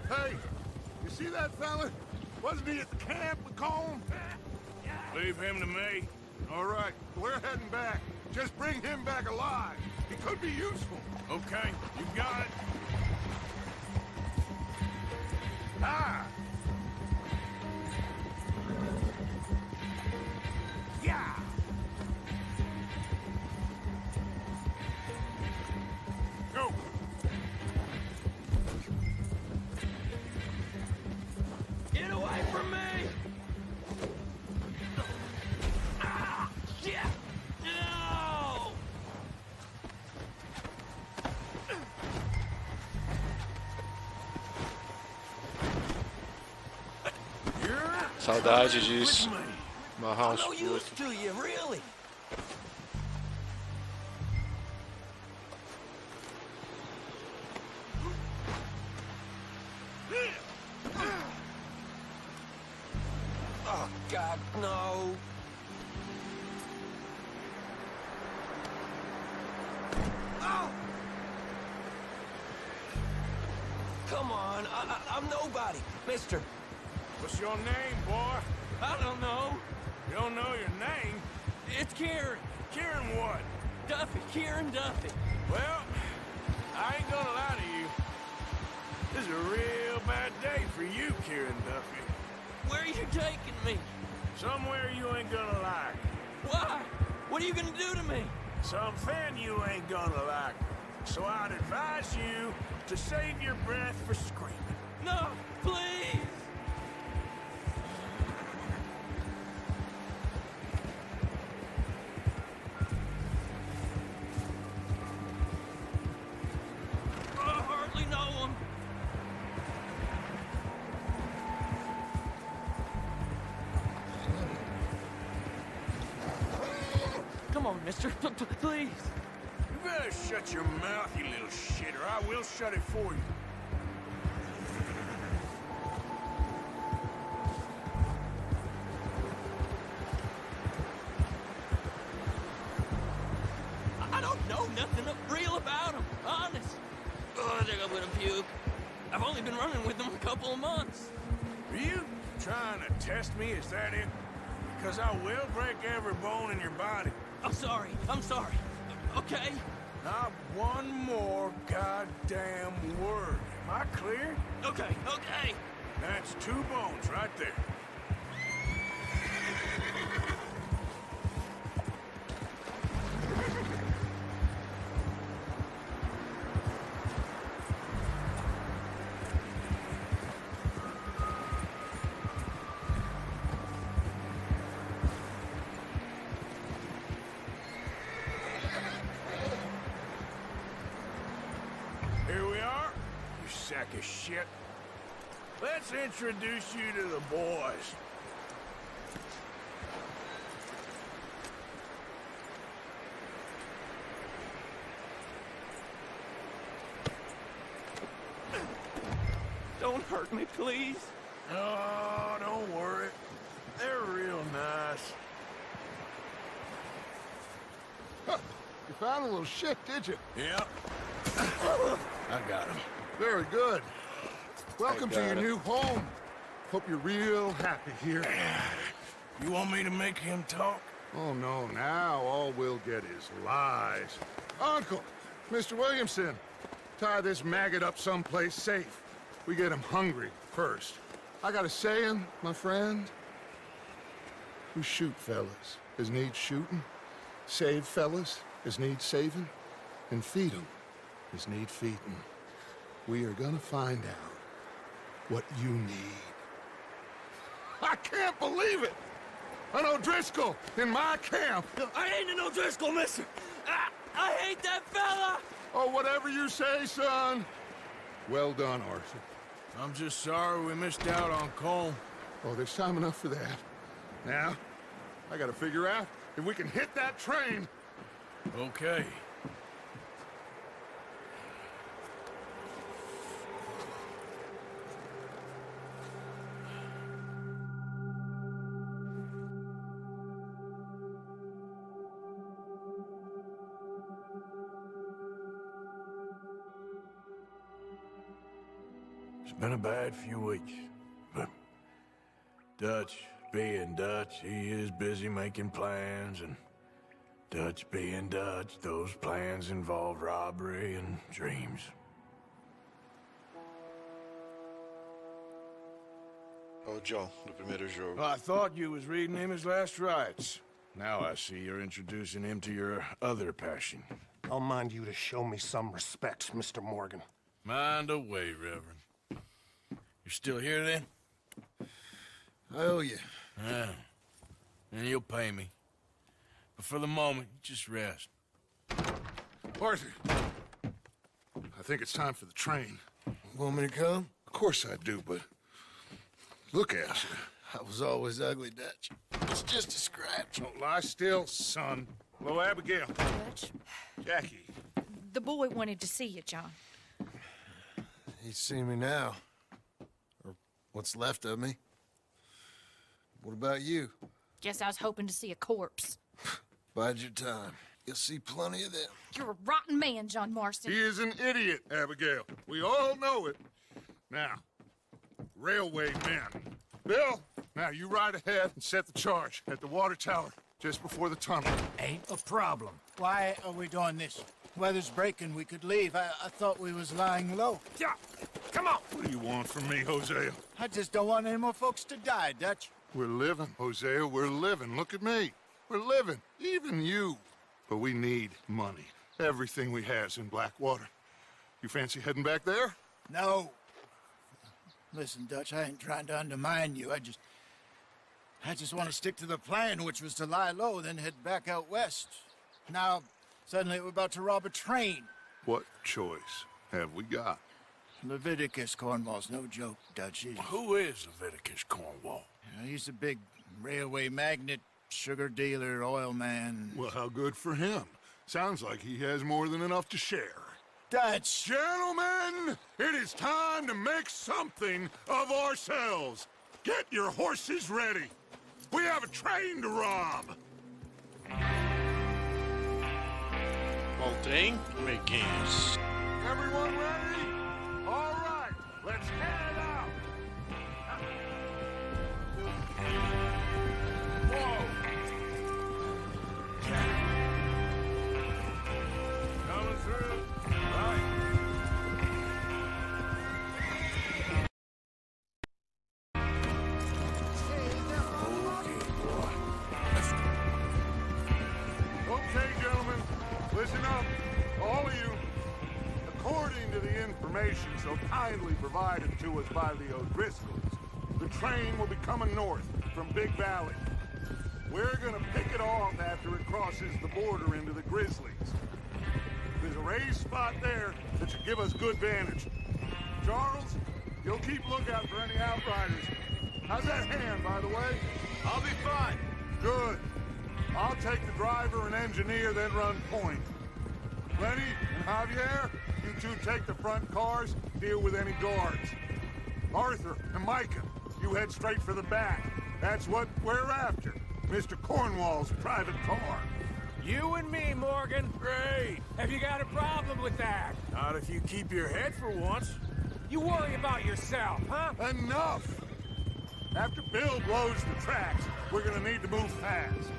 Hey, you see that fella? Wasn't he at the camp with Combe? Leave him to me. All right, we're heading back. Just bring him back alive. He could be useful. Okay, you got it. Ah! Yeah! Go! Get away from me! Ah! Shit! No! Saudade disso. Amarrar uns No putos. use to you, really. Oh, God, no. Oh! Come on, I'm nobody, mister. What's your name, boy? I don't know. You don't know your name? It's Kieran. Kieran what? Duffy, Kieran Duffy. Well, I ain't gonna lie to you. This is a real bad day for you, Kieran Duffy. Where are you taking me? Somewhere you ain't gonna like. Why? What are you gonna do to me? Something you ain't gonna like. So I'd advise you to save your breath for screaming. No, please! I hardly know him. Come on, mister. Please. You better shut your mouth, you little shit, or I will shut it for you. I don't know nothing real about him, honest. Oh, I think I'm gonna puke. I've only been running with him a couple of months. Are you trying to test me? Is that it? Because I will break every bone in your body. I'm sorry. Okay? Not one more goddamn word. Am I clear? Okay. That's 2 bones right there. Here we are, you sack of shit. Let's introduce you to the boys. Don't hurt me, please. Oh, don't worry. They're real nice. Huh. You found a little shit, did you? Yep. I got him. Very good. Welcome to got your it. new home. Hope you're real happy here. You want me to make him talk? Oh, no, now all we'll get is lies. Uncle, Mr. Williamson, tie this maggot up someplace safe. We get him hungry first. I got a saying, my friend. We shoot fellas as need shooting, save fellas as need saving, and feed 'em as need feeding. We are gonna find out what you need. I can't believe it! An O'Driscoll in my camp! I ain't an O'Driscoll, mister. I hate that fella. Oh, whatever you say, son. Well done, Arthur. I'm just sorry we missed out on Colm. Oh, there's time enough for that. Now, I gotta figure out if we can hit that train. Okay. It's been a bad few weeks, but Dutch being Dutch, he is busy making plans, and Dutch being Dutch, those plans involve robbery and dreams. Ô, John, do primeiro jogo. I thought you was reading him his last rites. Now I see you're introducing him to your other passion. I'll mind you to show me some respect, Mr. Morgan. Mind away, Reverend. You're still here, then? I owe you. Yeah. And you'll pay me. But for the moment, just rest. Arthur, I think it's time for the train. Want me to come? Of course I do, but look at you. I was always ugly, Dutch. It's just a scratch. Don't lie still, son. Hello, Abigail. Dutch, Jackie. the boy wanted to see you, John. He's seen me now. Or what's left of me. What about you? Guess I was hoping to see a corpse. Bide your time. You'll see plenty of them. You're a rotten man, John Marston. He is an idiot, Abigail. We all know it. Now, railway men. Bill, now you ride ahead and set the charge at the water tower just before the tunnel. Ain't a problem. Why are we doing this? Weather's breaking. We could leave. I thought we was lying low. Yeah, come on. What do you want from me, Hosea? I just don't want any more folks to die, Dutch. We're living, Hosea, we're living. Look at me. We're living, even you. But we need money. Everything we has in Blackwater. You fancy heading back there? No. Listen, Dutch, I ain't trying to undermine you. I just want to stick to the plan, which was to lie low, then head back out west. Now, suddenly we're about to rob a train. What choice have we got? Leviticus Cornwall's no joke, Dutch. Who is Leviticus Cornwall? He's a big railway magnate, sugar dealer, oil man. Well, how good for him. Sounds like he has more than enough to share. Dutch! Gentlemen, it is time to make something of ourselves. Get your horses ready. We have a train to rob. Bom trem, amiguinhos. Everyone ready? All right, let's head out. Whoa. Coming through. Right. Okay, gentlemen, listen up, all of you. According to the information so kindly provided to us by the O'Driscolls, the train will be coming north from Big Valley. We're gonna pick it off after it crosses the border into the Grizzlies. There's a raised spot there that should give us good vantage. Charles, you'll keep lookout for any outriders. How's that hand, by the way? I'll be fine. Good. I'll take the driver and engineer, then run point. Lenny and Javier, you two take the front cars, deal with any guards. Arthur and Micah, you head straight for the back. That's what we're after. Mr. Cornwall's private car. You and me, Morgan. Great. Have you got a problem with that? Not if you keep your head for once. You worry about yourself, huh? Enough! After Bill blows the tracks, we're gonna need to move fast.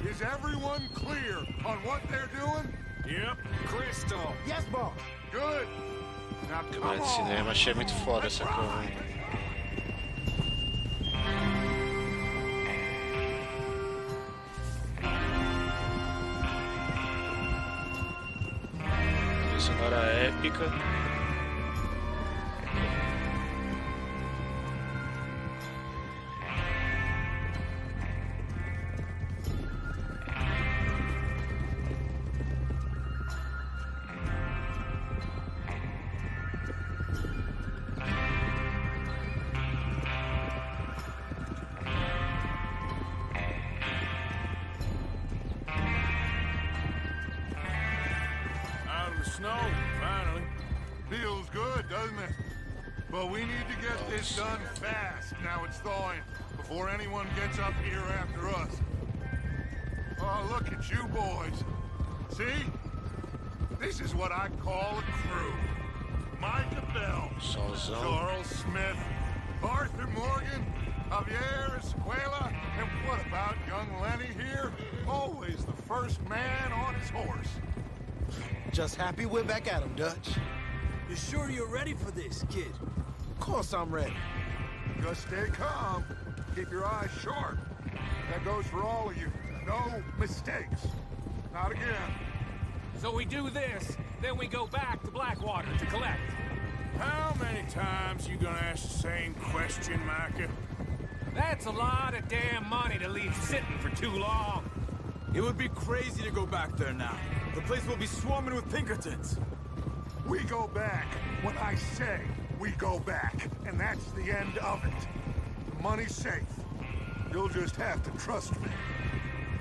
Is everyone clear on what they're doing? Yep. Crystal. Yes, boss. Good. Now come Câmera de on. cinema, achei muito foda essa curva. Trilha sonora épica. Out of the snow, finally. Feels good, doesn't it? But we need to get this done fast. Now it's thawing, before anyone gets up here after us. Oh, look at you boys. See? This is what I call a crew. Micah Bell, Solzão. Charles Smith, Arthur Morgan, Javier Escuela, and what about young Lenny here? Always the first man on his horse. Just happy we're back at him, Dutch. You sure you're ready for this, kid? Of course I'm ready. Just stay calm. Keep your eyes sharp. That goes for all of you. No mistakes. Not again. So we do this, then we go back to Blackwater to collect. How many times you gonna ask the same question, Micah? That's a lot of damn money to leave sitting for too long. It would be crazy to go back there now. The place will be swarming with Pinkertons. We go back when I say we go back, and that's the end of it. The money's safe. You'll just have to trust me.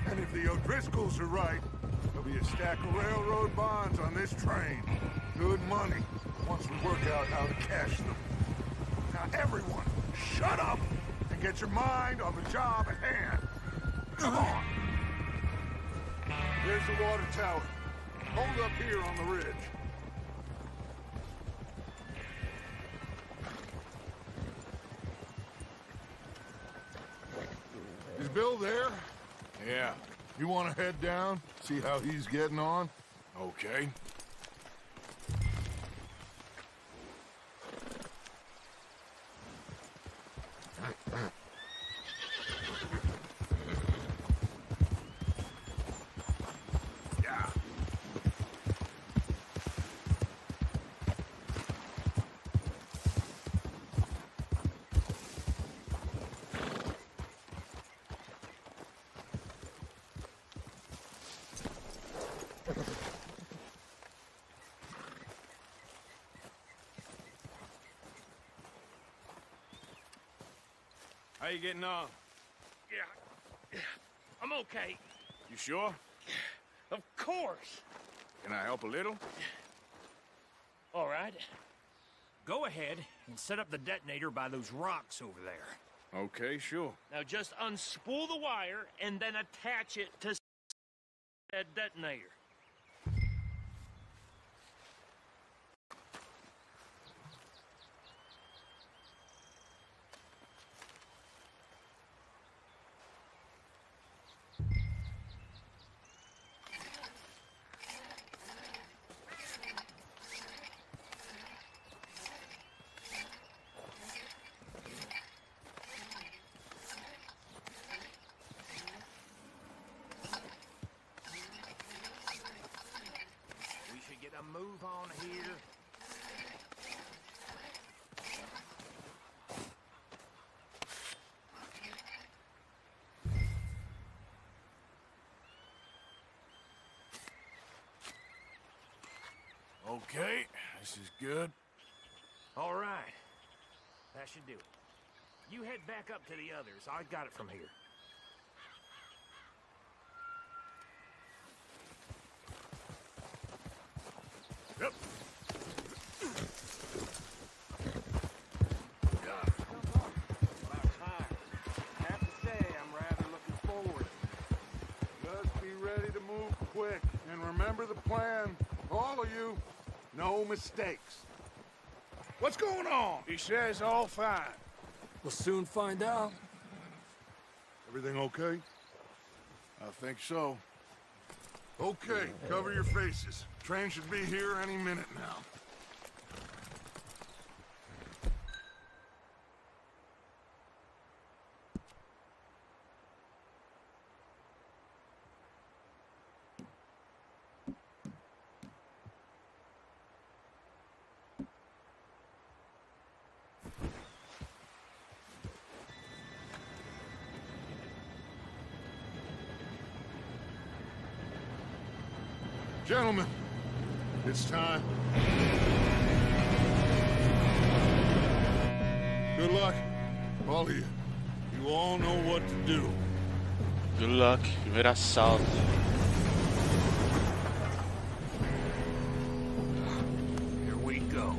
And if the O'Driscolls are right, there'll be a stack of railroad bonds on this train. Good money, once we work out how to cash them. Now everyone, shut up and get your mind on the job at hand. Come on. There's the water tower. Hold up here on the ridge. Is Bill there? Yeah. You want to head down, see how he's getting on? Okay. Yeah. How you getting on? Yeah, I'm okay. You sure? Of course. Can I help a little? All right. Go ahead and set up the detonator by those rocks over there. Okay, sure. Now just unspool the wire and then attach it to that detonator. A move on here. Okay, this is good. All right. That should do it. You head back up to the others. I got it from here. Yep. Have to say, I'm rather looking forward. Just be ready to move quick. And remember the plan. All of you, no mistakes. What's going on? He says all fine. We'll soon find out. Everything okay? I think so. Okay, cover your faces. Train should be here any minute now. Gentlemen, it's time. Good luck, all of you. You all know what to do. Good luck. Primeiro assalto. Here we go.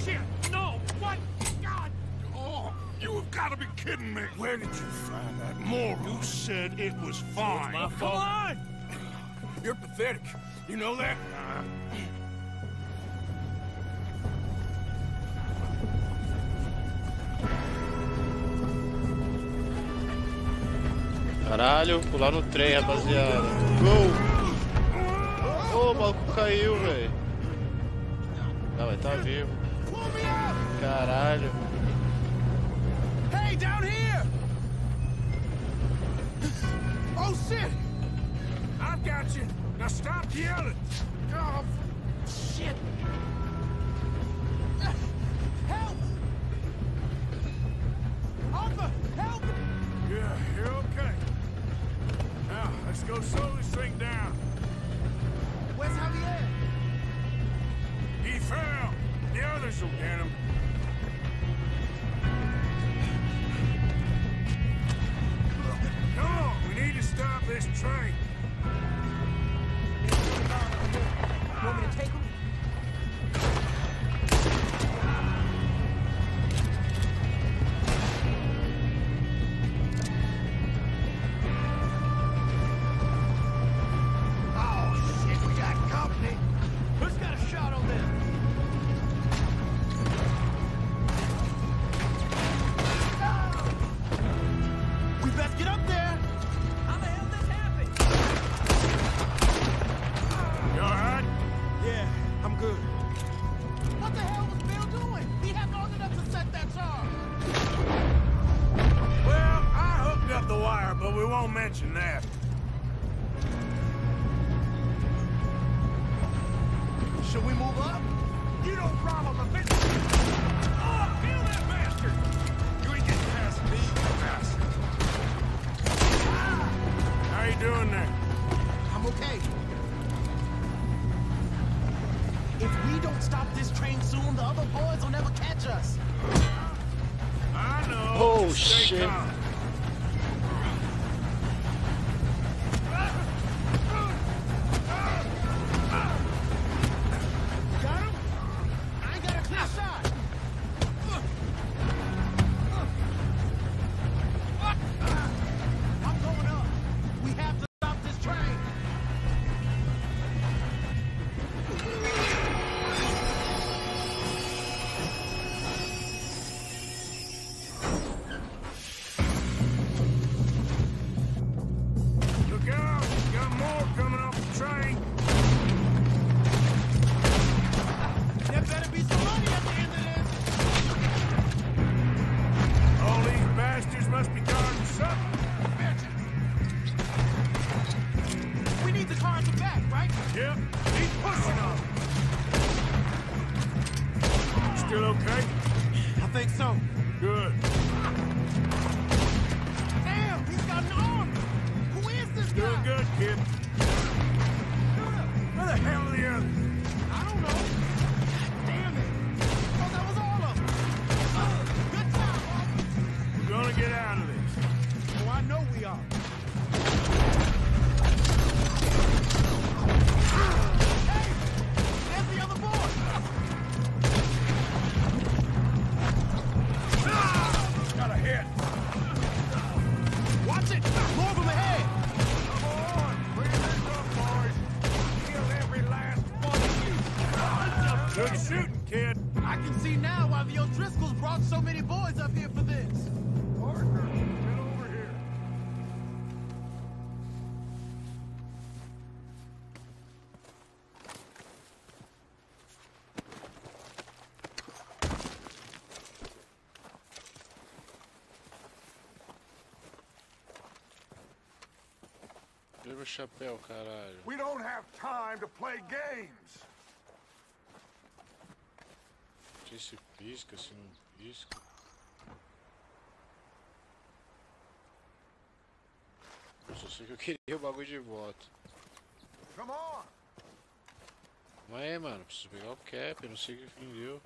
Shit! No! What? God! Oh, you have got to be kidding me. Where did you find that moron? You said it was fine. My fault. Come on! You're pathetic. You know that? Caralho, pular no trem, rapaziada. Gol! Ô, o maluco caiu, velho. Ah, vai tá vivo. Caralho. Hey, down here! Oh, shit! I've got you. Now stop yelling. Oh, shit. Help! Arthur, help! Yeah, you're okay. Now, let's go slow this thing down. Where's Javier? He fell. The others will get him. Come on, we need to stop this train. You want me to take him? Oh, shit, we got company. Who's got a shot on them? We best get up there! Should we move up? You don't problem a bit. Oh, kill that bastard! You ain't getting past me, you bastard. How you doing there? I'm okay. If we don't stop this train soon, the other boys will never catch us. I know. Oh, Stay shit. calm. Got him? I ain't got a clear shot. I'm going up. We have to stop this train. Look out! Got more coming off the train. There better be some money at the end of this. All these bastards must be guarding something. We need the car at the back, right? Yep, he's pushing on. Still okay? I think so. Good. Damn, he's got an arm. Who is this Doing guy? good, kid. Where the hell are the others? I don't know. Damn it. Oh, that was all of them. Good job, officer. We're gonna get out of this. Oh, I know we are. Hey, there's the other boy. Got a hit. Watch it. More of them ahead. Come on, bring this up, boys. Kill every last one of you. Good shooting, kid. I can see now why the O'Driscolls brought so many boys up here for this. Parker, get over here. Leva o chapéu, caralho. We don't have time to play games. Não sei se pisca, se não pisca. Eu só sei que eu queria o bagulho de volta. Come on. Mas é, mano, preciso pegar o cap, eu não sei o que fim deu.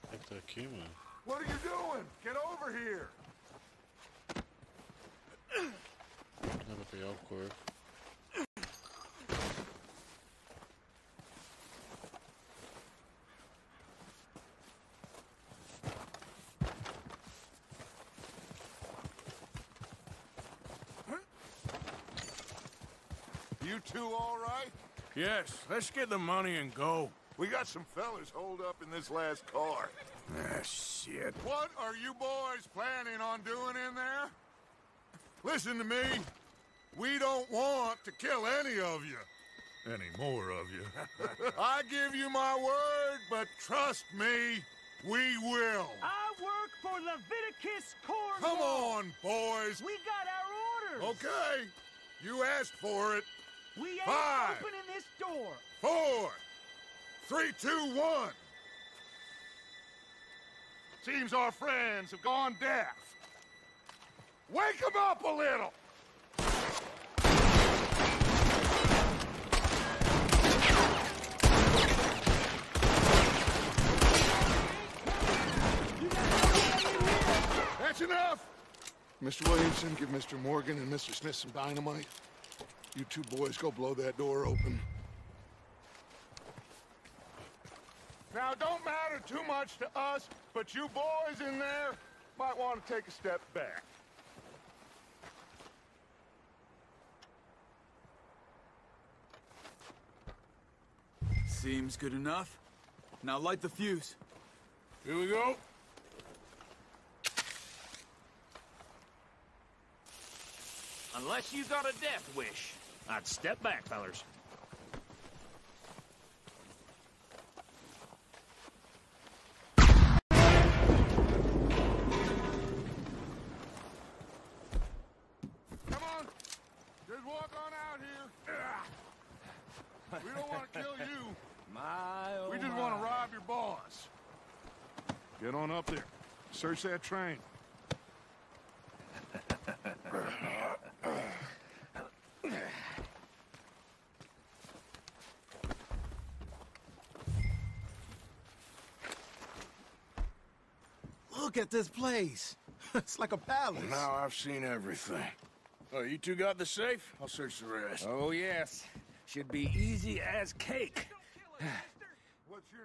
Como é que tá aqui, mano? What are you doing? Get over here. Dá pra pegar o corpo. You two all right? Yes, let's get the money and go. We got some fellas holed up in this last car. Ah, shit. What are you boys planning on doing in there? Listen to me. We don't want to kill any of you. Any more of you. I give you my word, but trust me, we will. I work for Leviticus Corps. Come on, boys. We got our orders. Okay. You asked for it. We ain't 5, opening this door. 4, 3, 2, 1. Seems our friends have gone deaf. Wake them up a little. That's enough. Mr. Williamson, give Mr. Morgan and Mr. Smith some dynamite. You two boys go blow that door open. Now, it don't matter too much to us, but you boys in there might want to take a step back. Seems good enough. Now light the fuse. Here we go. Unless you got a death wish, I'd step back, fellers. Get on up there. Search that train. Look at this place. It's like a palace. Now I've seen everything. Oh, you two got the safe? I'll search the rest. Oh, yes. Should be easy as cake.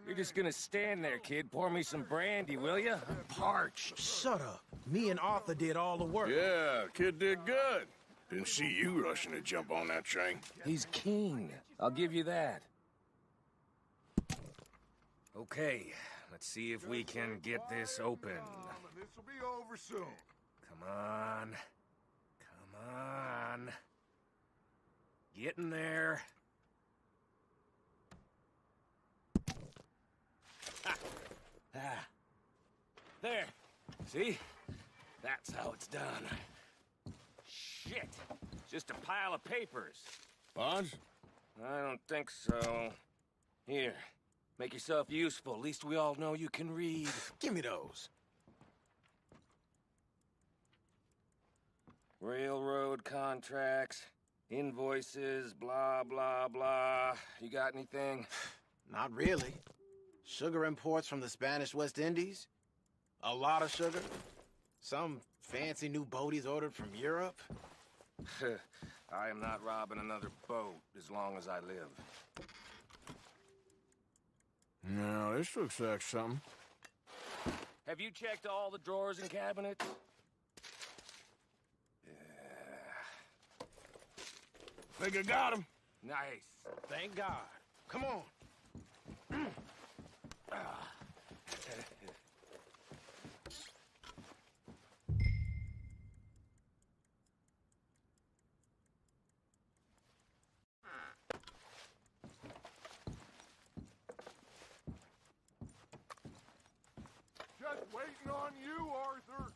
You're just gonna stand there, kid. Pour me some brandy, will ya? I'm parched. Shut up. Me and Arthur did all the work. Yeah, kid did good. Didn't see you rushing to jump on that train. He's keen. I'll give you that. Okay, let's see if we can get this open. This'll be over soon. Come on. Come on. Get in there. Ah. There. See? That's how it's done. Shit. Just a pile of papers. Bonds? I don't think so. Here. Make yourself useful. At least we all know you can read. Give me those. Railroad contracts, invoices, blah, blah, blah. You got anything? Not really. Sugar imports from the Spanish West Indies. A lot of sugar. Some fancy new boat he's ordered from Europe. I am not robbing another boat as long as I live. No, this looks like something. Have you checked all the drawers and cabinets? Think I got him. Nice. Thank God. Come on. Just waiting on you, Arthur.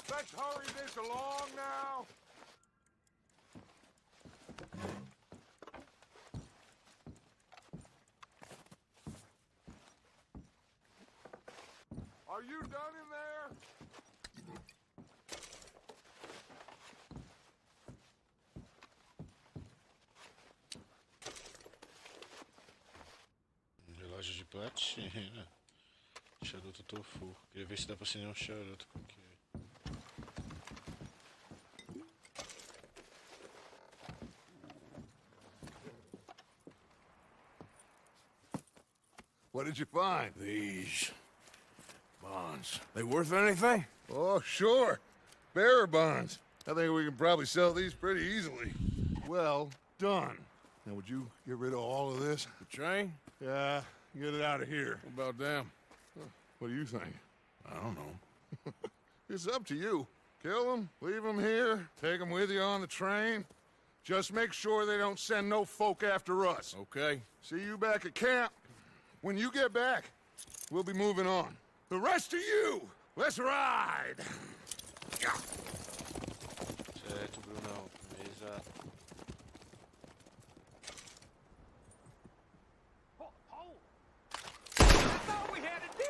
Let's hurry this along now. Are you done in there? Relógio de platina. Charuto tofu. Queria ver se dá pra acender um charuto com que. What did you find? These bonds. They worth anything? Oh, sure. Bearer bonds. I think we can probably sell these pretty easily. Well done. Now, would you get rid of all of this? The train? Yeah, get it out of here. What about them? What do you think? I don't know. It's up to you. Kill them, leave them here, take them with you on the train. Just make sure they don't send no folk after us. Okay. See you back at camp. When you get back, we'll be moving on. The rest of you, let's ride! Certo, Brunão. Exato. I thought we had a deal!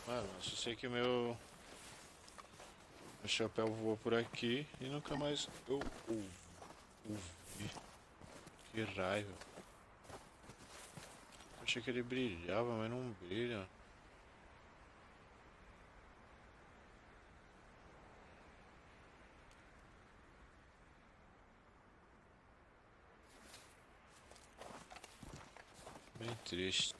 Mano, eu só sei que o meu chapéu voou por aqui e nunca mais eu ouvi. Que raiva. Eu achei que ele brilhava, mas não brilha. Bem triste.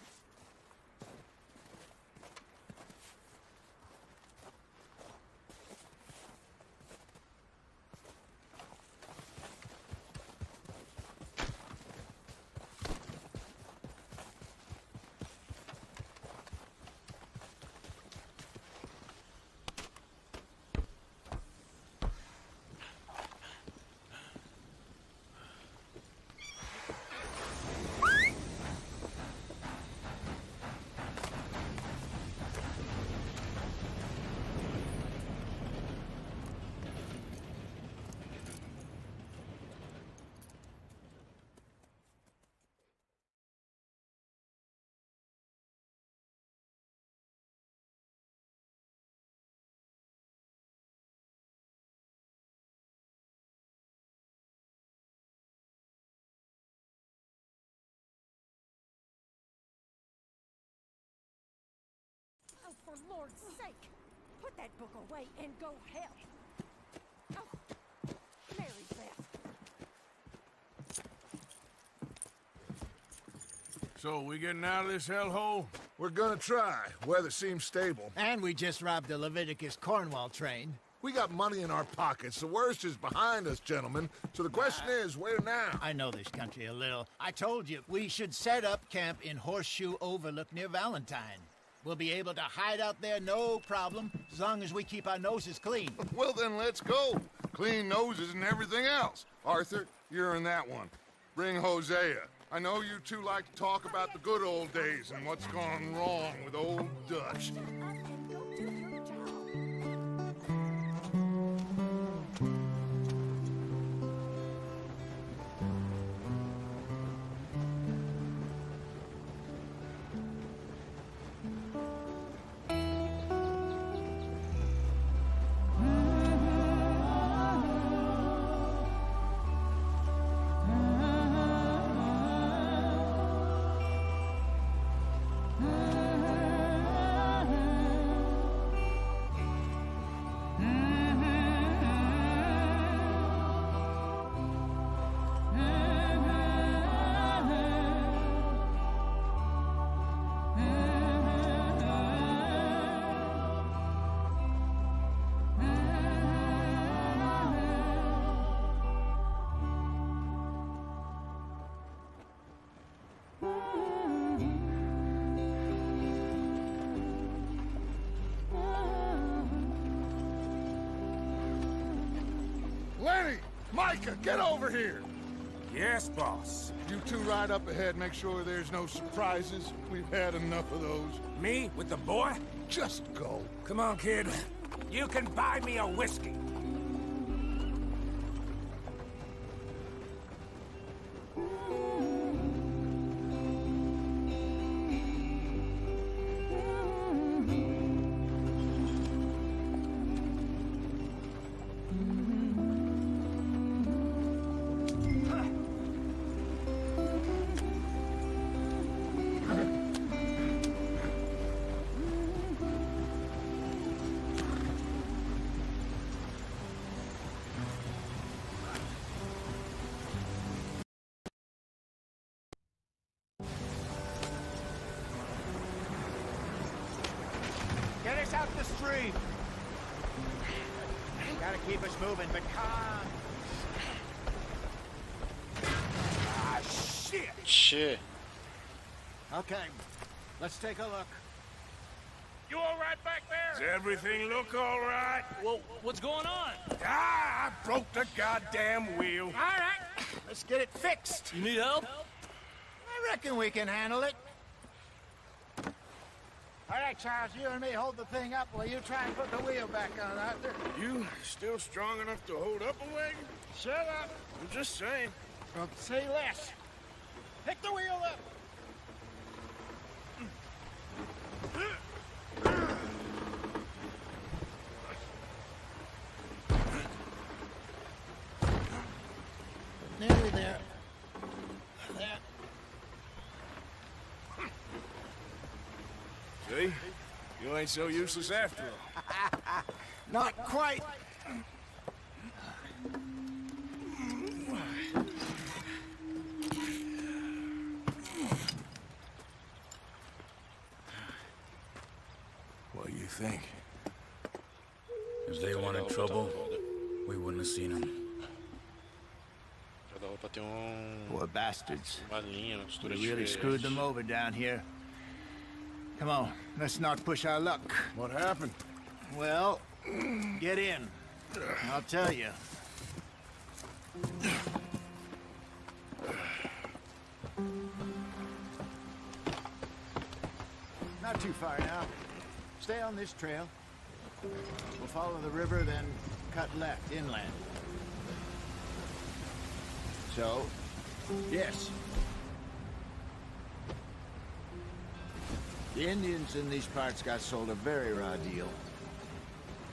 Lord's sake! Put that book away and go help! Oh, Mary Beth. So, we getting out of this hellhole? We're gonna try. Weather seems stable. And we just robbed the Leviticus Cornwall train. We got money in our pockets. The worst is behind us, gentlemen. So the question is, where now? I know this country a little. I told you, we should set up camp in Horseshoe Overlook near Valentine. We'll be able to hide out there, no problem, as long as we keep our noses clean. Well, then let's go. Clean noses and everything else. Arthur, you're in that one. Bring Hosea. I know you two like to talk about the good old days and what's gone wrong with old Dutch. Lenny! Micah, get over here! Yes, boss. You two ride up ahead, make sure there's no surprises. We've had enough of those. Me with the boy? Just go. Come on, kid. You can buy me a whiskey. Get us out the street! Gotta keep us moving, but calm. Ah, shit! Shit. Okay, let's take a look. You all right back there? Does everything look all right? Well, what's going on? Ah, I broke the goddamn wheel. All right, let's get it fixed. You need help? I reckon we can handle it. All right, Charles, you and me hold the thing up while you try and put the wheel back on, Arthur. You still strong enough to hold up a wagon? Shut up. I'm just saying. Well, say less. Pick the wheel up. Nearly there. There. See? You ain't so useless after all. Not quite. What do you think? If they wanted trouble, we wouldn't have seen them. Cada roupa tem Poor bastards. uma linha, uma costura We really diferente. screwed them over down here. Come on, let's not push our luck. What happened? Well, get in. I'll tell you. Not too far now. Stay on this trail. We'll follow the river, then cut left inland. So, yes. The Indians in these parts got sold a very raw deal.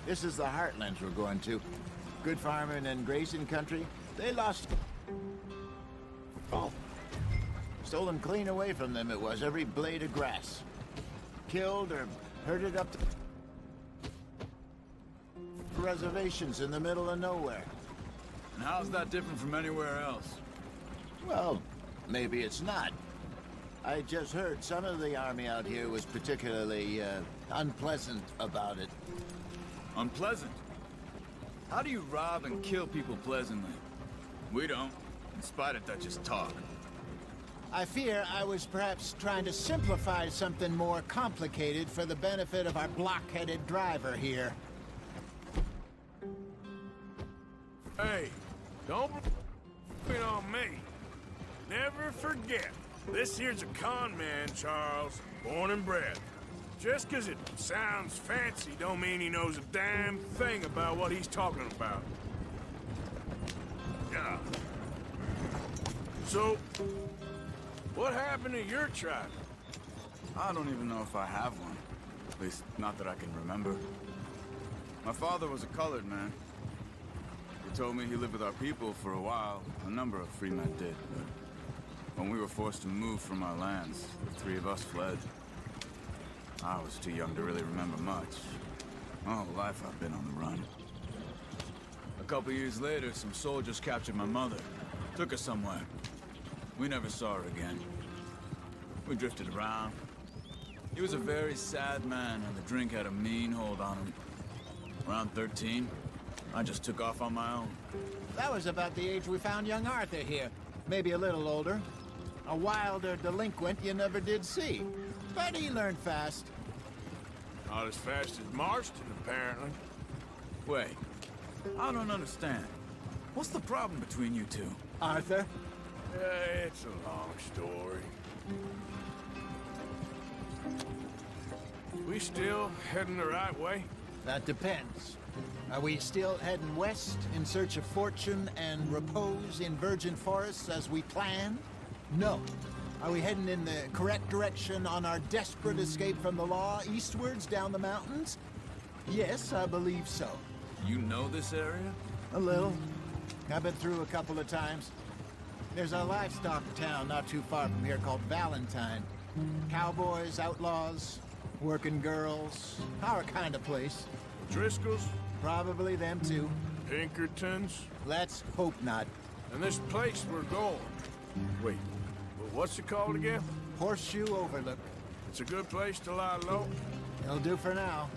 This is the heartlands we're going to. Good farming and grazing country. They lost all. Stolen clean away from them it was, every blade of grass. Killed or Herded up to reservations in the middle of nowhere. And how's that different from anywhere else? Well, maybe it's not. I just heard some of the army out here was particularly, unpleasant about it. Unpleasant? How do you rob and kill people pleasantly? We don't, in spite of Dutch's talk. I fear I was perhaps trying to simplify something more complicated for the benefit of our block-headed driver here. Hey, don't be on me. Never forget, this here's a con man, Charles, born and bred. Just 'cause it sounds fancy don't mean he knows a damn thing about what he's talking about. Yeah. So, what happened to your tribe? I don't even know if I have one. At least, not that I can remember. My father was a colored man. He told me he lived with our people for a while. A number of free men did, but when we were forced to move from our lands, the three of us fled. I was too young to really remember much. My whole life I've been on the run. A couple years later, some soldiers captured my mother. Took her somewhere. We never saw her again. We drifted around. He was a very sad man, and the drink had a mean hold on him. Around 13, I just took off on my own. That was about the age we found young Arthur here. Maybe a little older. A wilder delinquent you never did see. But he learned fast. Not as fast as Marston, apparently. Wait, I don't understand. What's the problem between you two? Arthur? It's a long story. We still heading the right way? That depends. Are we still heading west in search of fortune and repose in virgin forests as we planned? No. Are we heading in the correct direction on our desperate escape from the law eastwards down the mountains? Yes, I believe so. You know this area? A little. I've been through a couple of times. There's a livestock town not too far from here called Valentine. Cowboys, outlaws, working girls, our kind of place. Driscolls? Probably them too. Pinkertons? Let's hope not. And this place we're going. Wait, what's it called again? Horseshoe Overlook. It's a good place to lie low? It'll do for now.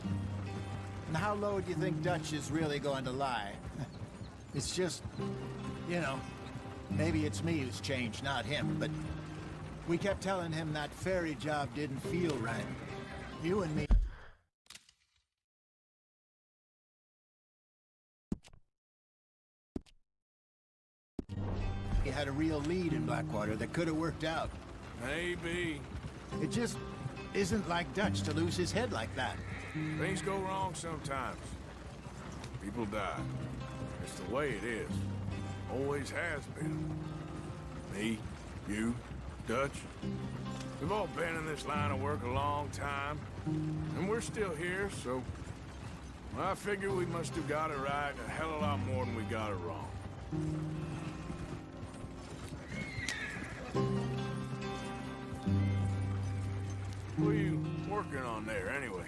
And how low do you think Dutch is really going to lie? It's just, you know, maybe it's me who's changed, not him, but we kept telling him that ferry job didn't feel right. You and me. He had a real lead in Blackwater that could have worked out. Maybe. It just isn't like Dutch to lose his head like that. Things go wrong sometimes. People die. It's the way it is. Always has been. Me, you, Dutch. We've all been in this line of work a long time. And we're still here, so... I figure we must have got it right a hell of a lot more than we got it wrong. What are you working on there, anyway?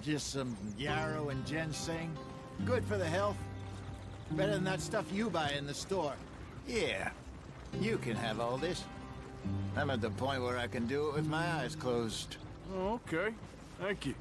Just some yarrow and ginseng. Good for the health. Better than that stuff you buy in the store. Yeah, you can have all this. I'm at the point where I can do it with my eyes closed. Oh, okay. Thank you.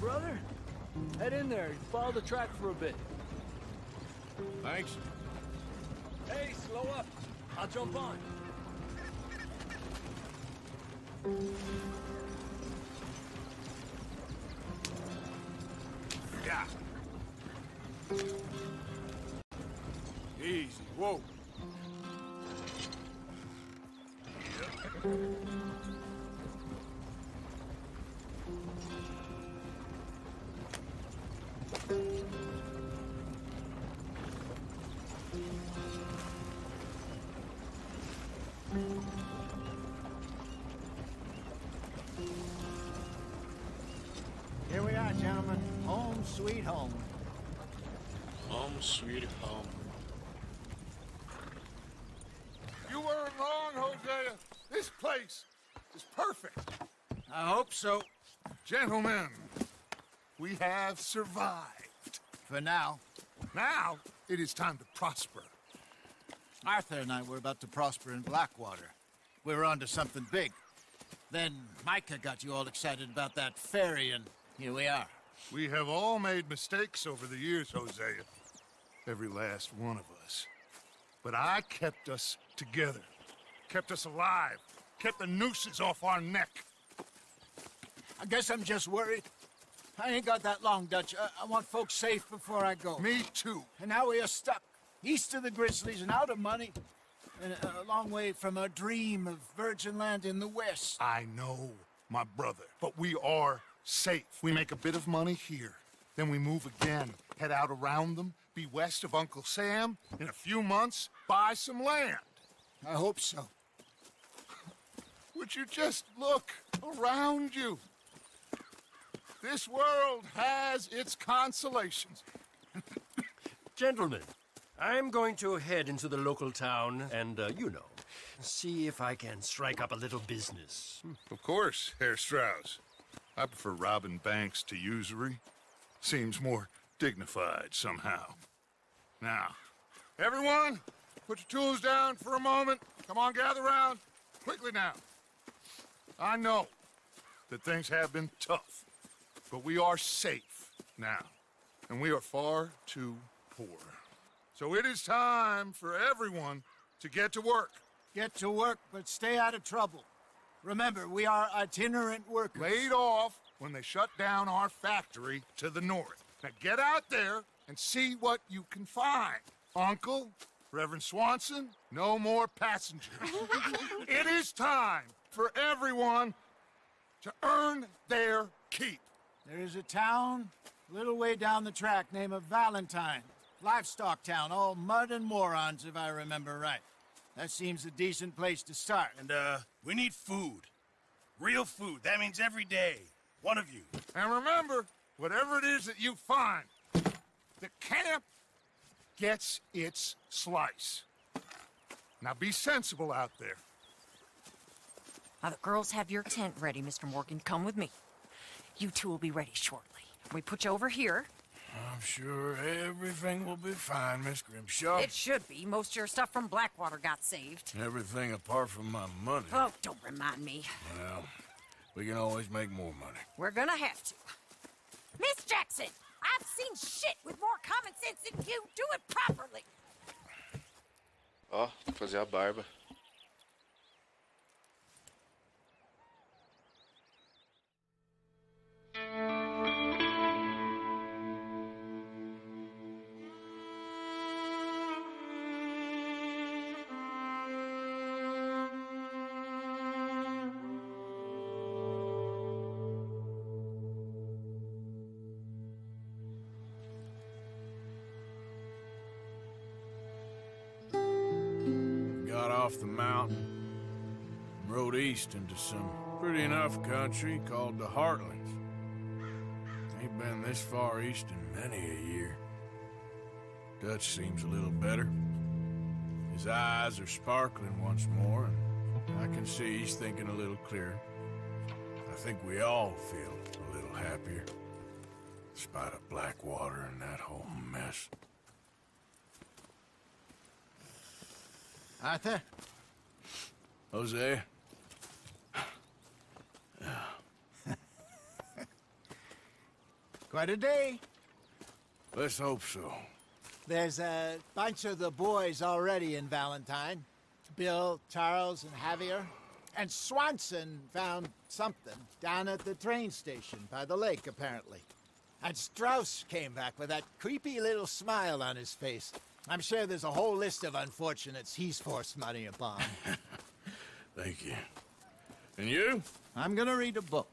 brother. Head in there and follow the track for a bit. Thanks. Hey, slow up. I'll jump on. Yeah. Easy. Whoa. Here we are, gentlemen. Home sweet home. Home sweet home. You weren't wrong, Hosea. This place is perfect. I hope so. Gentlemen, we have survived. For now. Now, it is time to prosper. Arthur and I were about to prosper in Blackwater. We were onto something big. Then Micah got you all excited about that ferry, and here we are. We have all made mistakes over the years, Hosea. Every last one of us. But I kept us together. Kept us alive. Kept the nooses off our neck. I guess I'm just worried. I ain't got that long, Dutch. I want folks safe before I go. Me too. And now we are stuck. East of the Grizzlies and out of money. And a long way from a dream of virgin land in the west. I know, my brother. But we are safe. We make a bit of money here. Then we move again. Head out around them. Be west of Uncle Sam. In a few months, buy some land. I hope so. Would you just look around you? This world has its consolations. Gentlemen, I'm going to head into the local town and, see if I can strike up a little business. Of course, Herr Strauss. I prefer robbing banks to usury. Seems more dignified somehow. Now, everyone, put your tools down for a moment. Come on, gather round. Quickly now. I know that things have been tough, but we are safe now, and we are far too poor. So it is time for everyone to get to work. Get to work, but stay out of trouble. Remember, we are itinerant workers. Laid off when they shut down our factory to the north. Now get out there and see what you can find. Uncle, Reverend Swanson, no more passengers. It is time for everyone to earn their keep. There is a town a little way down the track named Valentine. Livestock town, all mud and morons, if I remember right. That seems a decent place to start. And, we need food. Real food. That means every day. One of you. And remember, whatever it is that you find, the camp gets its slice. Now be sensible out there. Now the girls have your tent ready, Mr. Morgan. Come with me. You two will be ready shortly. We put you over here. I'm sure everything will be fine, Miss Grimshaw. It should be. Most of your stuff from Blackwater got saved. Everything apart from my money. Oh, don't remind me. Well, we can always make more money. We're gonna have to. Miss Jackson, I've seen shit with more common sense than you. Do it properly. Ó, tem que fazer a barba. Got off the mountain, rode east into some pretty enough country called the Heartlands. Ain't been this far east in many a year. Dutch seems a little better. His eyes are sparkling once more, and I can see he's thinking a little clearer. I think we all feel a little happier, despite of Blackwater and that whole mess. Arthur? Jose? Quite a day. Let's hope so. There's a bunch of the boys already in Valentine. Bill, Charles, and Javier. And Swanson found something down at the train station by the lake, apparently. And Strauss came back with that creepy little smile on his face. I'm sure there's a whole list of unfortunates he's forced money upon. Thank you. And you? I'm gonna read a book.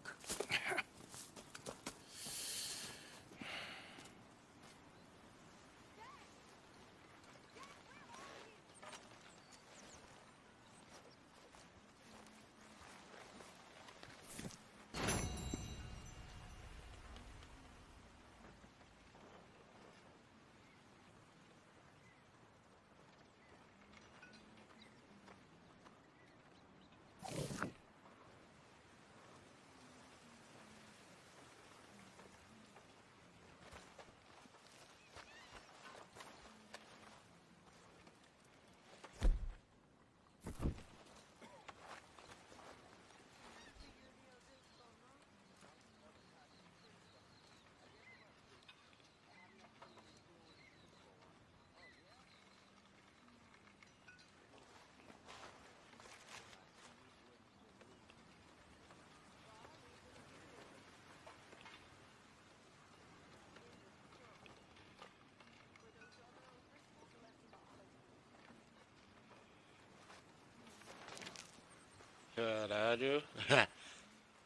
Caralho.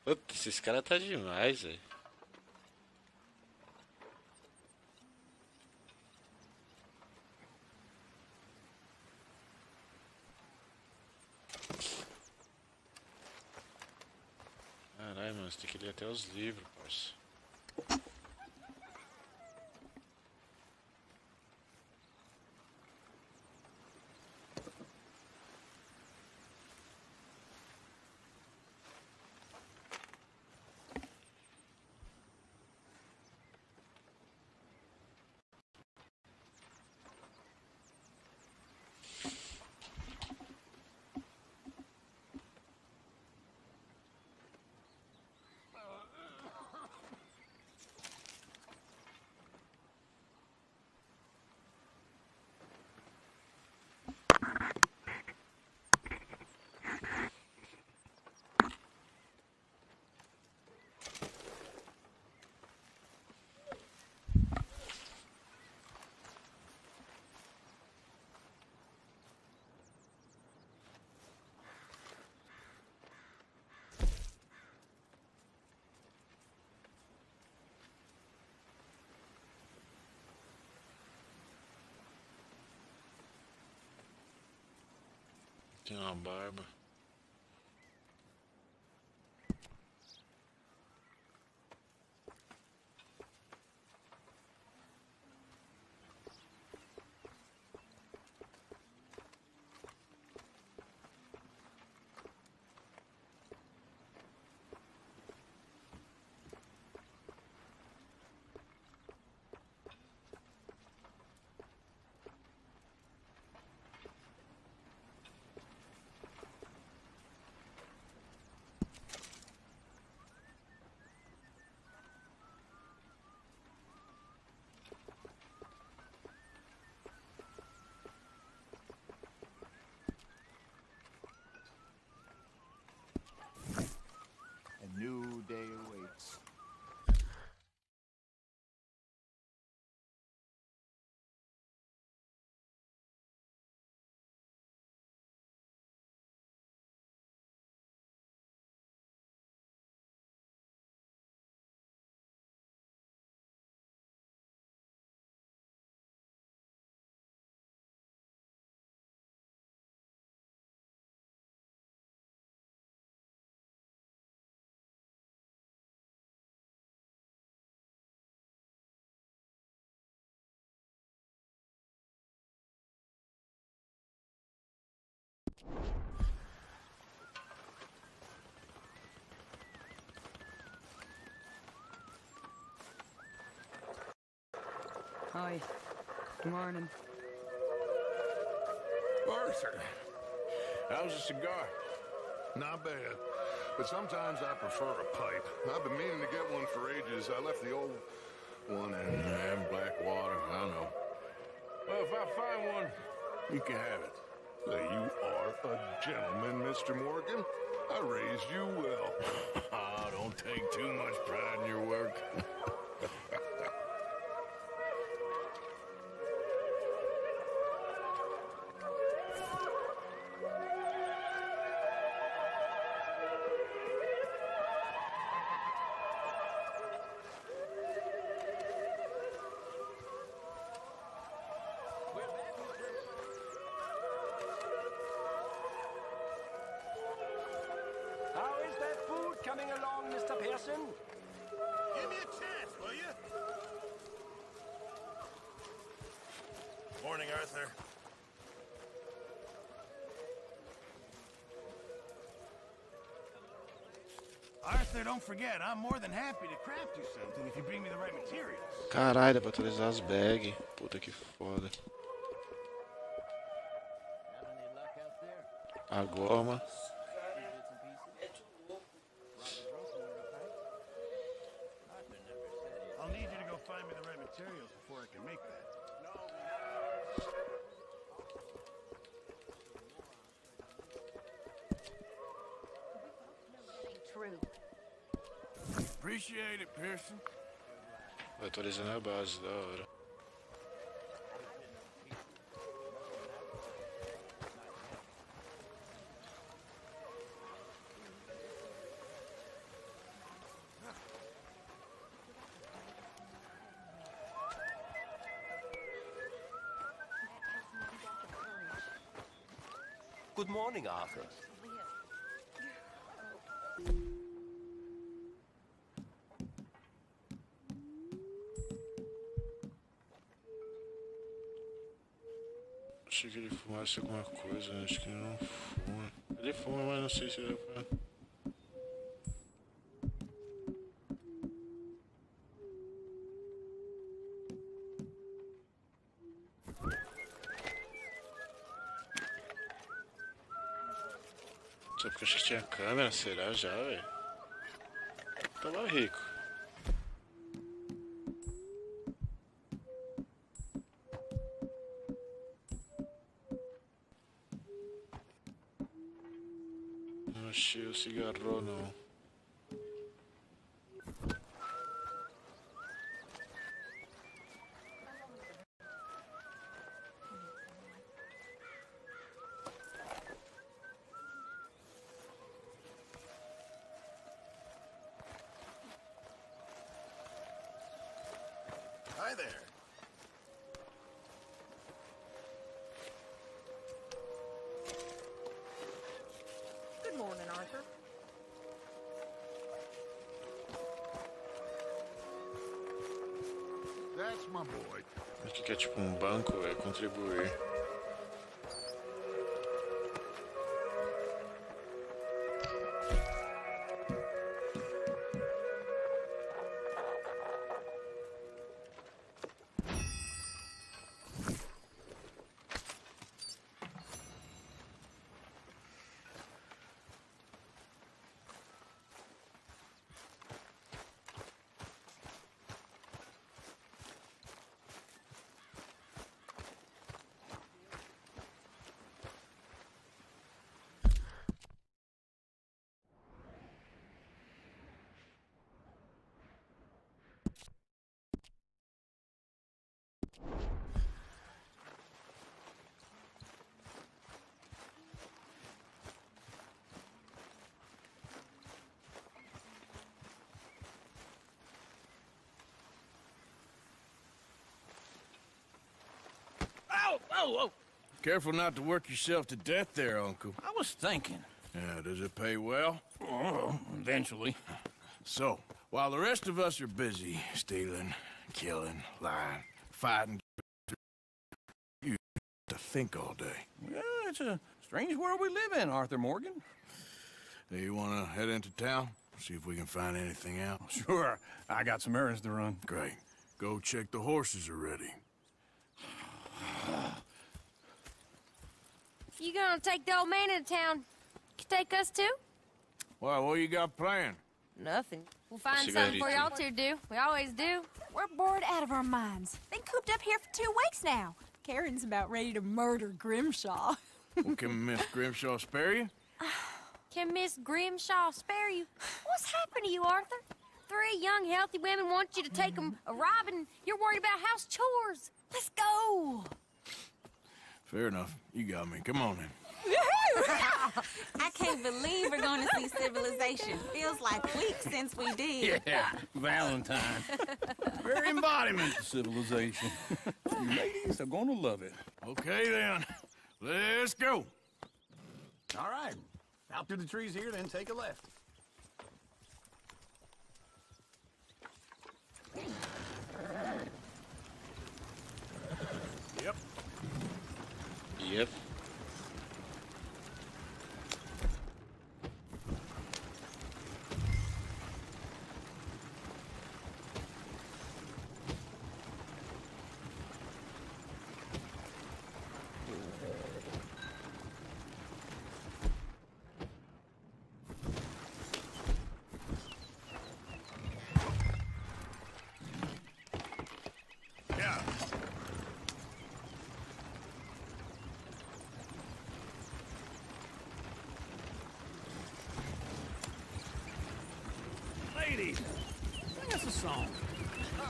Puta, esses caras tá demais, velho. Caralho, mano, você tem que ler até os livros, parça. Tem uma barba. A new day awaits. Hi. Good morning. Arthur, how's a cigar? Not bad, but sometimes I prefer a pipe. I've been meaning to get one for ages. I left the old One and have black water, I know. Well, if I find one, you can have it. Say, you are a gentleman, Mr. Morgan. I raised you well. Don't take too much pride in your work. How is that food coming along, Mr. Pearson? Give me a chance, will you? Morning, Arthur. Arthur, don't forget, I'm more than happy to craft you something if you bring me the right materials. Caralho, dá pra atualizar as bags. Puta que foda. A goma. I'll need you to go find me the right materials before I can make that. True. Appreciate it, Pearson. Vai atualizando a base, da hora. Good morning, Arthur. Achei que ele fumasse alguma coisa, né? Acho que ele não fuma. Ele fuma, mas não sei se é pra... Só porque eu achei que tinha câmera, será já, velho? Tava rico. Não achei o cigarro, não. Hi there. Good morning, Arthur. That's my boy. Aqui que é tipo um banco, é contribuir. Whoa! Careful not to work yourself to death there, Uncle. I was thinking. Yeah, does it pay well? Oh, eventually. So, while the rest of us are busy stealing, killing, lying, fighting, you to think all day. Yeah, it's a strange world we live in, Arthur Morgan. Hey, you want to head into town? See if we can find anything out? Sure. I got some errands to run. Great. Go check the horses are ready. You gonna take the old man into town? You take us too? Well, what you got planned? Nothing. We'll find something for y'all to do. We always do. We're bored out of our minds. Been cooped up here for 2 weeks now. Karen's about ready to murder Grimshaw. Well, can Miss Grimshaw spare you? Can Miss Grimshaw spare you? What's happened to you, Arthur? 3 young, healthy women want you to take them a robbing. You're worried about house chores. Let's go. Fair enough. You got me. Come on, then. I can't believe we're going to see civilization. Feels like weeks since we did. Yeah, Valentine. Very embodiment of civilization. You ladies are going to love it. Okay, then. Let's go. All right. Out through the trees here, then take a left. Yep. Yep. Ladies, sing us a song. Go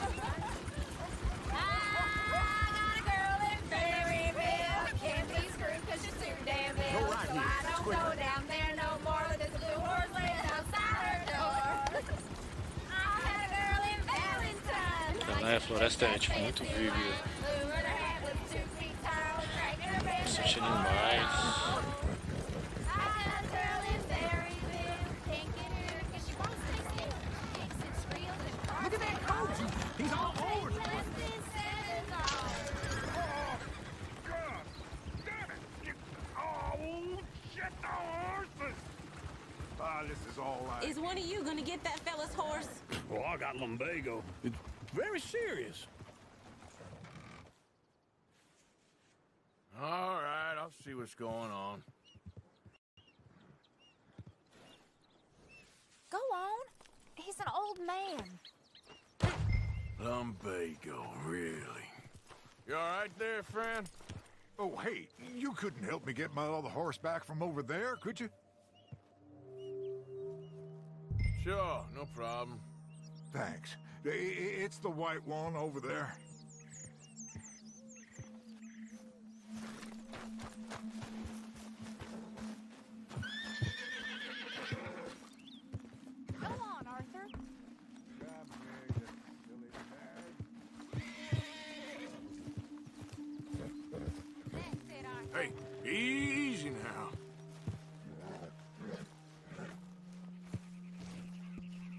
right here. I don't go down there no more. There's a blue horse laying outside her door. I had a girl in Valentine. Lá é floresta é tipo muito vívida. Bastante animais. Look at that coach. He's all over the place. God damn it. Oh, shit, the horses. This is all right. Is one of you going to get that fella's horse? Well, I got lumbago. It's very serious. All right, I'll see what's going on. Go on. He's an old man. Lumbago, really? You all right there, friend? Oh, hey, you couldn't help me get my other horse back from over there, could you? Sure, no problem. Thanks. It's the white one over there. Go on, Arthur. Hey, easy now.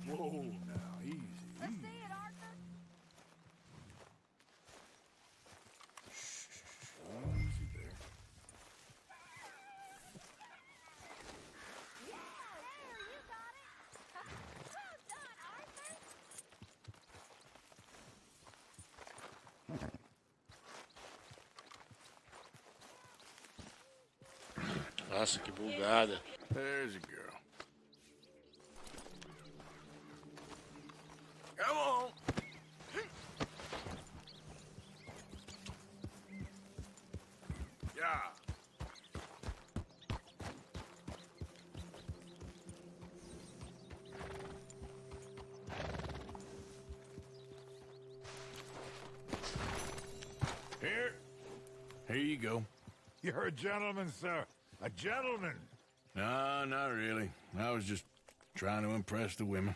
Whoa, now, easy, Let's easy. see it, Arthur. Easy there. Yeah, there, you got it. Well done, Arthur. Nossa, que bugada. There's a girl. Come on. Yeah. Here you go. You're a gentleman, sir. A gentleman. No, not really. I was just trying to impress the women.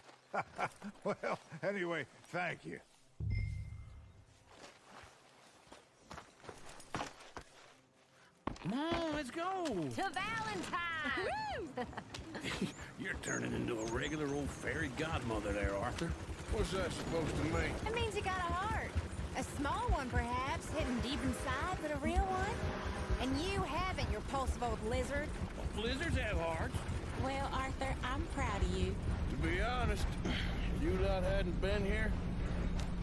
Well, anyway, thank you. Come on, let's go. To Valentine. You're turning into a regular old fairy godmother there, Arthur. What's that supposed to mean? It means you got a heart. A small one, perhaps, hidden deep inside, but a real one. And you haven't, you repulsive old lizard. Blizzards have hearts. Well, Arthur, I'm proud of you. To be honest, if you lot hadn't been here,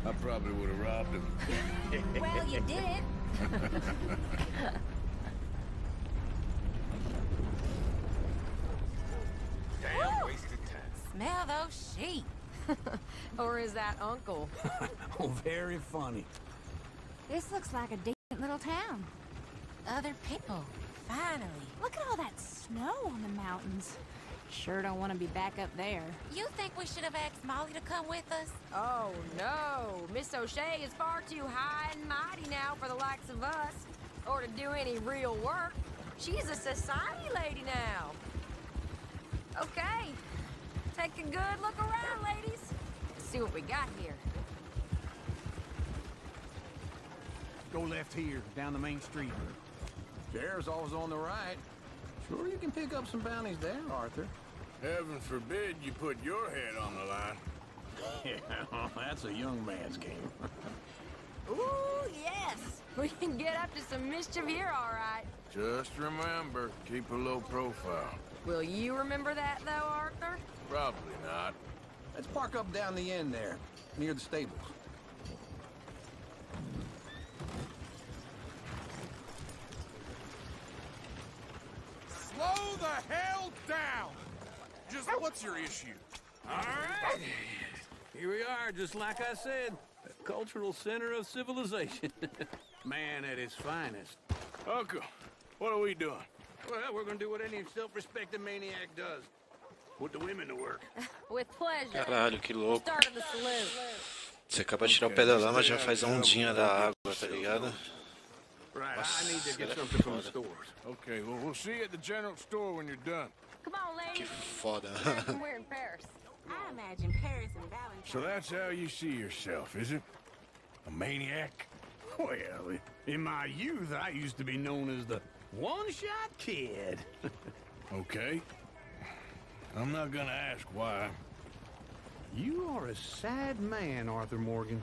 I probably would have robbed him. Well, you did. Damn wasted time. Smell those sheep. Or is that Uncle? Oh, very funny. This looks like a decent little town. Other people, finally. Look at all that snow on the mountains. Sure don't want to be back up there. You think we should have asked Molly to come with us? Oh, no. Miss O'Shea is far too high and mighty now for the likes of us. Or to do any real work. She's a society lady now. Okay. Take a good look around, ladies. Let's see what we got here. Go left here, down the main street. Sheriff's always on the right. Sure you can pick up some bounties there, Arthur. Heaven forbid you put your head on the line. Yeah, that's a young man's game. Ooh, yes. We can get up to some mischief here, all right. Just remember, keep a low profile. Will you remember that, though, Arthur? Probably not. Let's park up down the end there, near the stables. Slow the hell down! Just what's your issue? All right. Here we are, just like I said. The cultural center of civilization. Man at his finest. Uncle, what are we doing? Well, we're gonna do what any self-respecting maniac does. Put the women to work. With pleasure. Caralho, que louco. Start of the salute. Você acaba de tirar o pé da lama, já faz a ondinha da água, tá ligado? Right, Nossa, I need to get era something from the foda. stores. Okay, well, we'll see you at the general store when you're done. Come on, Que ladies. foda. We're in Paris. I imagine Paris and Valentine. So that's how you see yourself, is it? A maniac? Well, in my youth, I used to be known as the one-shot kid. Okay. I'm not gonna ask why. You are a sad man, Arthur Morgan.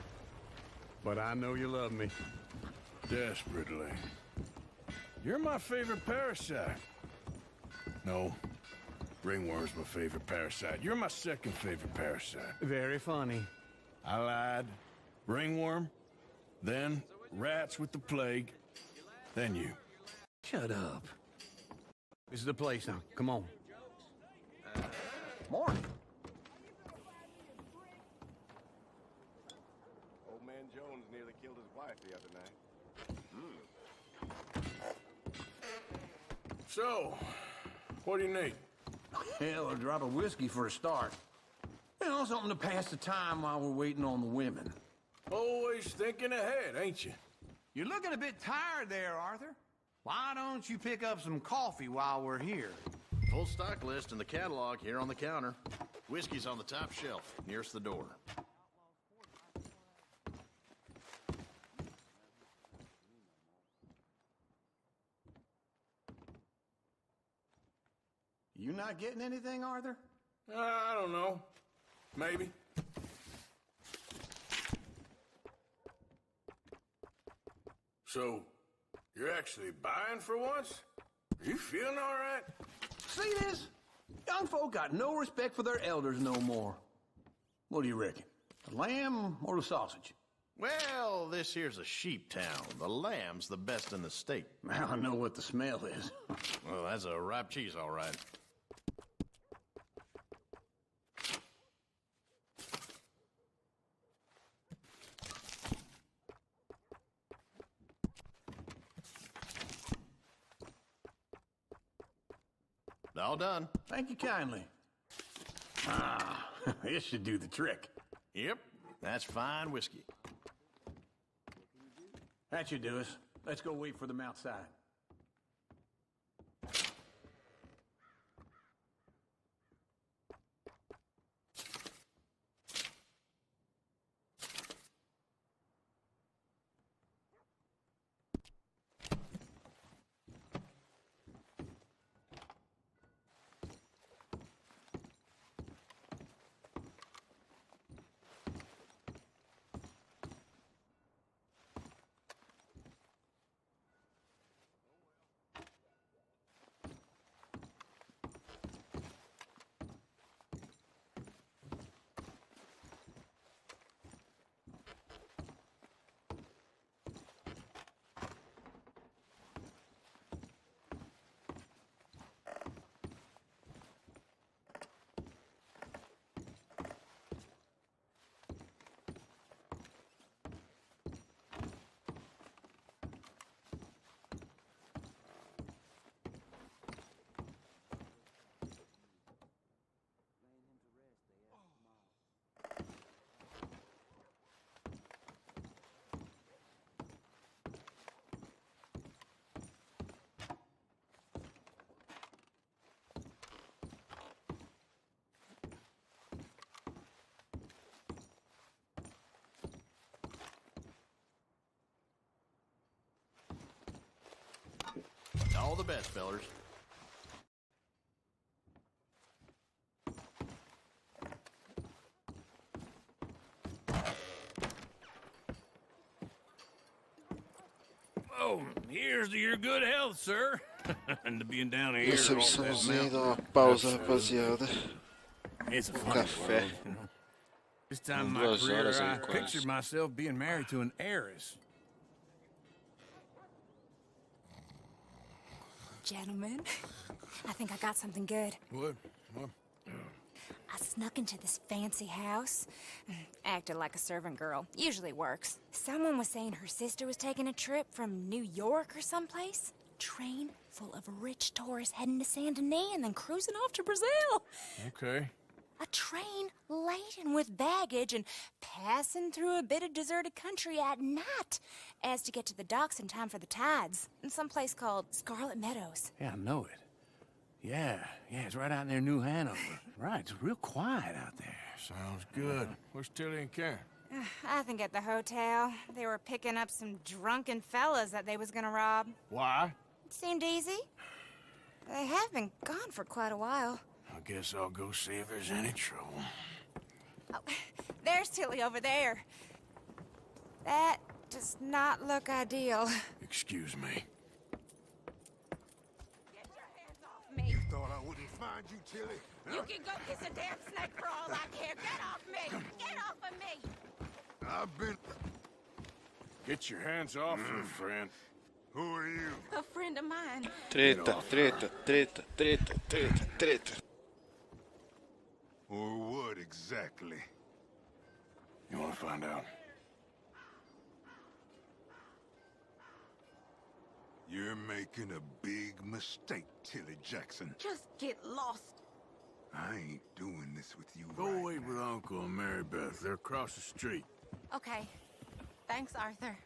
But I know you love me. Desperately. You're my favorite parasite. No. Ringworm's my favorite parasite. You're my second favorite parasite. Very funny. I lied. Ringworm, then rats with the plague, then you. Shut up. This is the place now. Come on. Morning. Old man Jones nearly killed his wife the other night. So, what do you need? Hell, a drop of whiskey for a start. You know, something to pass the time while we're waiting on the women. Always thinking ahead, ain't you? You're looking a bit tired there, Arthur. Why don't you pick up some coffee while we're here? Full stock list in the catalog here on the counter. Whiskey's on the top shelf, nearest the door. You not getting anything, Arthur? I don't know. Maybe. So, you're actually buying for once? Are you feeling all right? See this? Young folk got no respect for their elders no more. What do you reckon? The lamb or the sausage? Well, this here's a sheep town. The lamb's the best in the state. Now I know what the smell is. Well, that's a ripe cheese, all right. All done. Thank you kindly. Ah, this should do the trick. Yep, that's fine whiskey. That should do us. Let's go wait for them outside. All the best, fellers. Oh, here's to your good health, sir. And to being down here. Recepçãozinha, dá uma pausa, rapaziada. It's a Um funny café. world, you know. This time in my 2 career, horas aí, I quase. pictured myself being married to an heiress. Gentlemen, I think I got something good. What? I snuck into this fancy house. Acted like a servant girl. Usually works. Someone was saying her sister was taking a trip from New York or someplace. Train full of rich tourists heading to Saint Denis and then cruising off to Brazil. Okay. A train laden with baggage and passing through a bit of deserted country at night as to get to the docks in time for the tides in some place called Scarlet Meadows. Yeah, I know it. Yeah, it's right out near New Hanover. Right, it's real quiet out there. Sounds good. Where's Tilly and Karen? I think at the hotel. They were picking up some drunken fellas that they was gonna rob. Why? It seemed easy. They have been gone for quite a while. I guess I'll go see if there's any trouble. Oh, there's Tilly over there. That does not look ideal. Excuse me. You thought I wouldn't find you, Tilly? You can go kiss a damn snake for all I care. Get off me! Get off of me! I've been... Get your hands off her, friend. Who are you? A friend of mine. Treta, treta, treta, treta, treta, treta. Or what exactly? You want to find out? You're making a big mistake, Tilly Jackson. Just get lost. I ain't doing this with you. Go wait with Uncle and Mary Beth. They're across the street. Okay. Thanks, Arthur.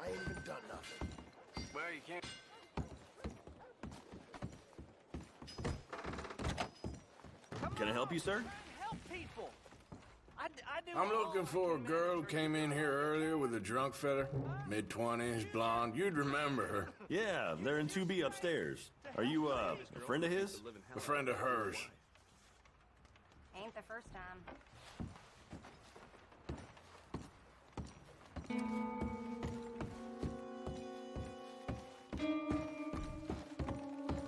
I ain't even done nothing. Well, you can't... Can I help you, sir? I'm looking for a girl who came in here earlier with a drunk fella. Mid-20s, blonde. You'd remember her. Yeah, they're in 2B upstairs. Are you, a friend of his? A friend of hers. Ain't the first time.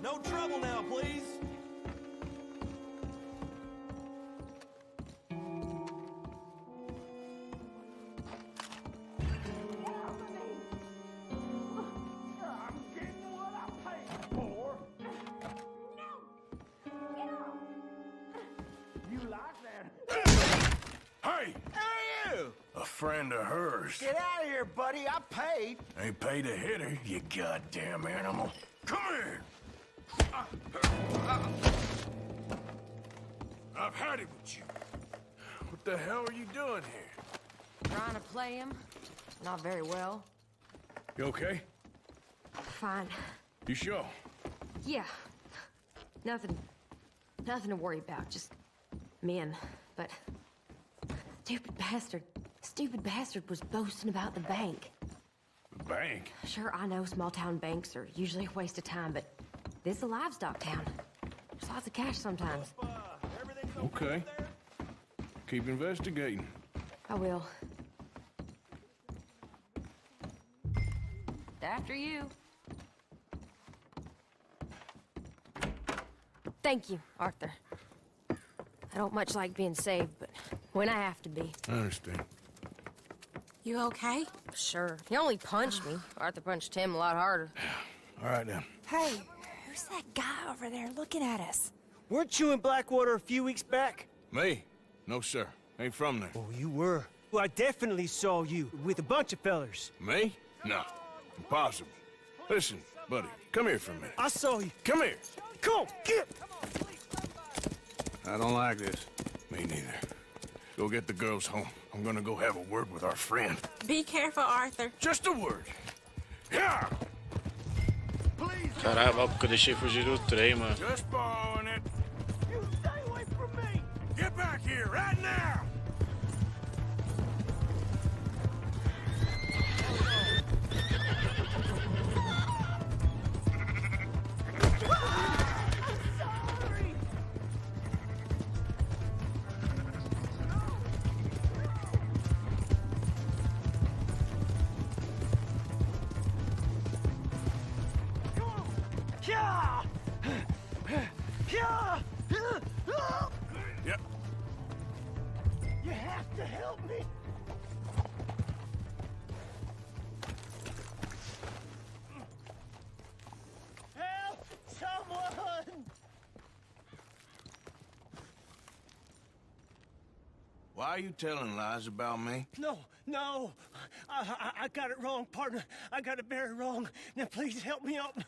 No trouble now, please. Hey! A friend of hers. Get out of here, buddy. I paid. Ain't paid to hit her, you goddamn animal. Come here! I've had it with you. What the hell are you doing here? Trying to play him. Not very well. You okay? Fine. You sure? Yeah. Nothing to worry about. Just men. But stupid bastard was boasting about the bank. The bank? Sure, I know small town banks are usually a waste of time, but this is a livestock town. There's lots of cash sometimes. Okay. Keep investigating. I will. After you. Thank you, Arthur. I don't much like being saved, but when I have to be. I understand. You okay? Sure. He only punched me. Arthur punched him a lot harder. All right, then. Hey, who's that guy over there looking at us? Weren't you in Blackwater a few weeks back? Me? No, sir. Ain't from there. Oh, you were. Well, I definitely saw you with a bunch of fellers. Me? No. Impossible. Listen, buddy, come here for a minute. I saw you. Come here. Come on, get! I don't like this. Me neither. Go get the girls home. I'm gonna go have a word with our friend. Be careful, Arthur. Just a word. Yeah! Caralho, porque eu deixei fugir do trem, mano. Just borrowing it. You stay away from me! Get back here right now! Yep. You have to help me. Help! Someone! Why are you telling lies about me? No. I got it wrong, partner. I got it very wrong. Now please help me up.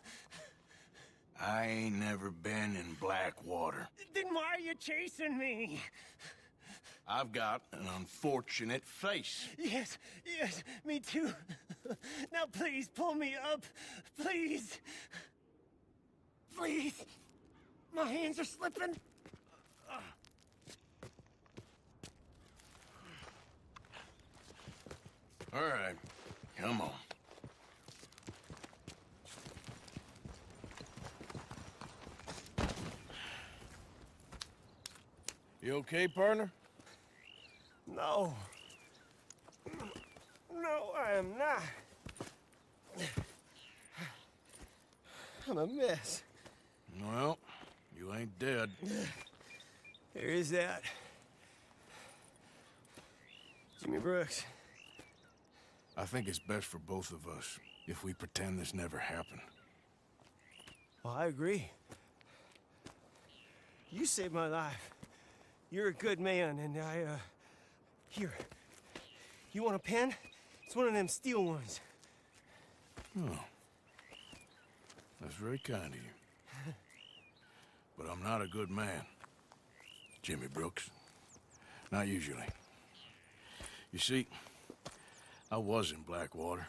I ain't never been in Blackwater. Then why are you chasing me? I've got an unfortunate face. Yes, me too. Now please pull me up. Please. Please. My hands are slipping. All right, come on. You okay, partner? No. No, I am not. I'm a mess. Well, you ain't dead. There is that. Jimmy Brooks. I think it's best for both of us if we pretend this never happened. Well, I agree. You saved my life. You're a good man, and here. You want a pen? It's one of them steel ones. Oh. That's very kind of you. But I'm not a good man, Jimmy Brooks. Not usually. You see, I was in Blackwater.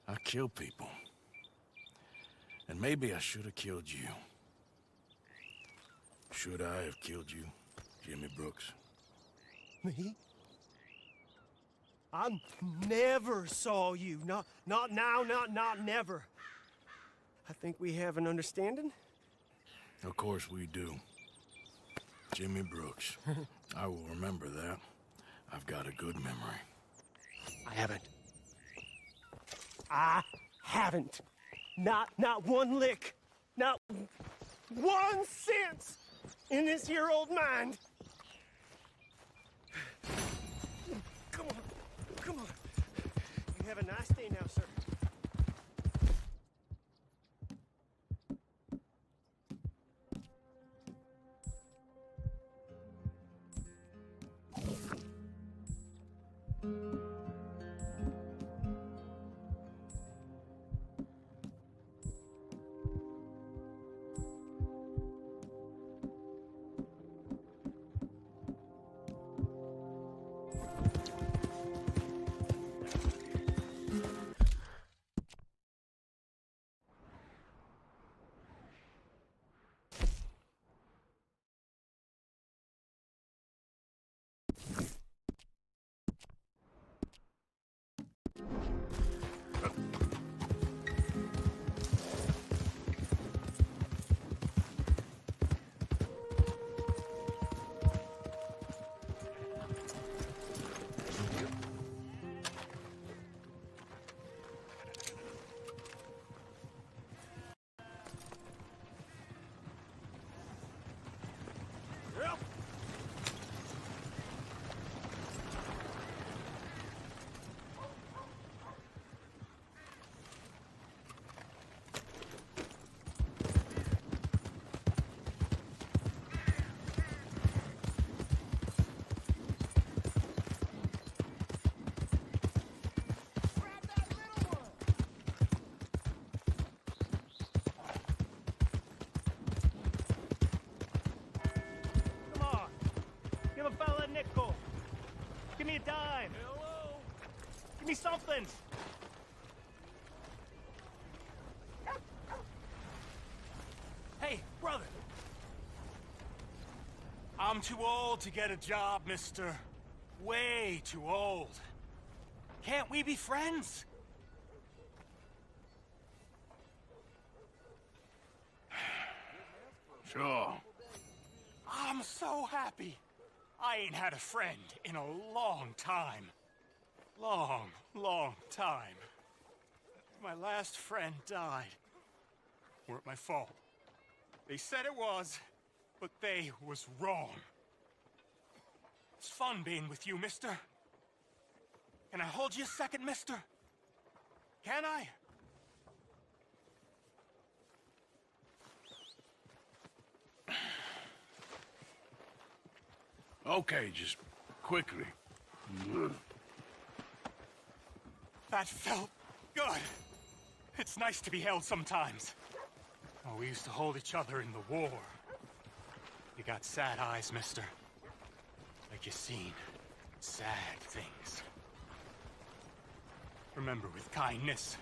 I killed people. And maybe I should have killed you. Should I have killed you, Jimmy Brooks? Me? I never saw you. Not now, not never. I think we have an understanding. Of course we do. Jimmy Brooks. I will remember that. I've got a good memory. I haven't. Not one lick. Not 1 cent in this here old mind. Come on. You have a nice day now, sir. Give me a dime. Hello. Give me something. Hey, brother. I'm too old to get a job, mister. Way too old. Can't we be friends? Sure. I'm so happy. I ain't had a friend in a long time. Long time. My last friend died. weren't my fault. They said it was, but they was wrong. It's fun being with you, mister. Can I hold you a second, mister? Can I? Okay, just quickly. That felt good. It's nice to be held sometimes. Oh, we used to hold each other in the war. You got sad eyes, mister. Like you seen sad things. Remember with kindness.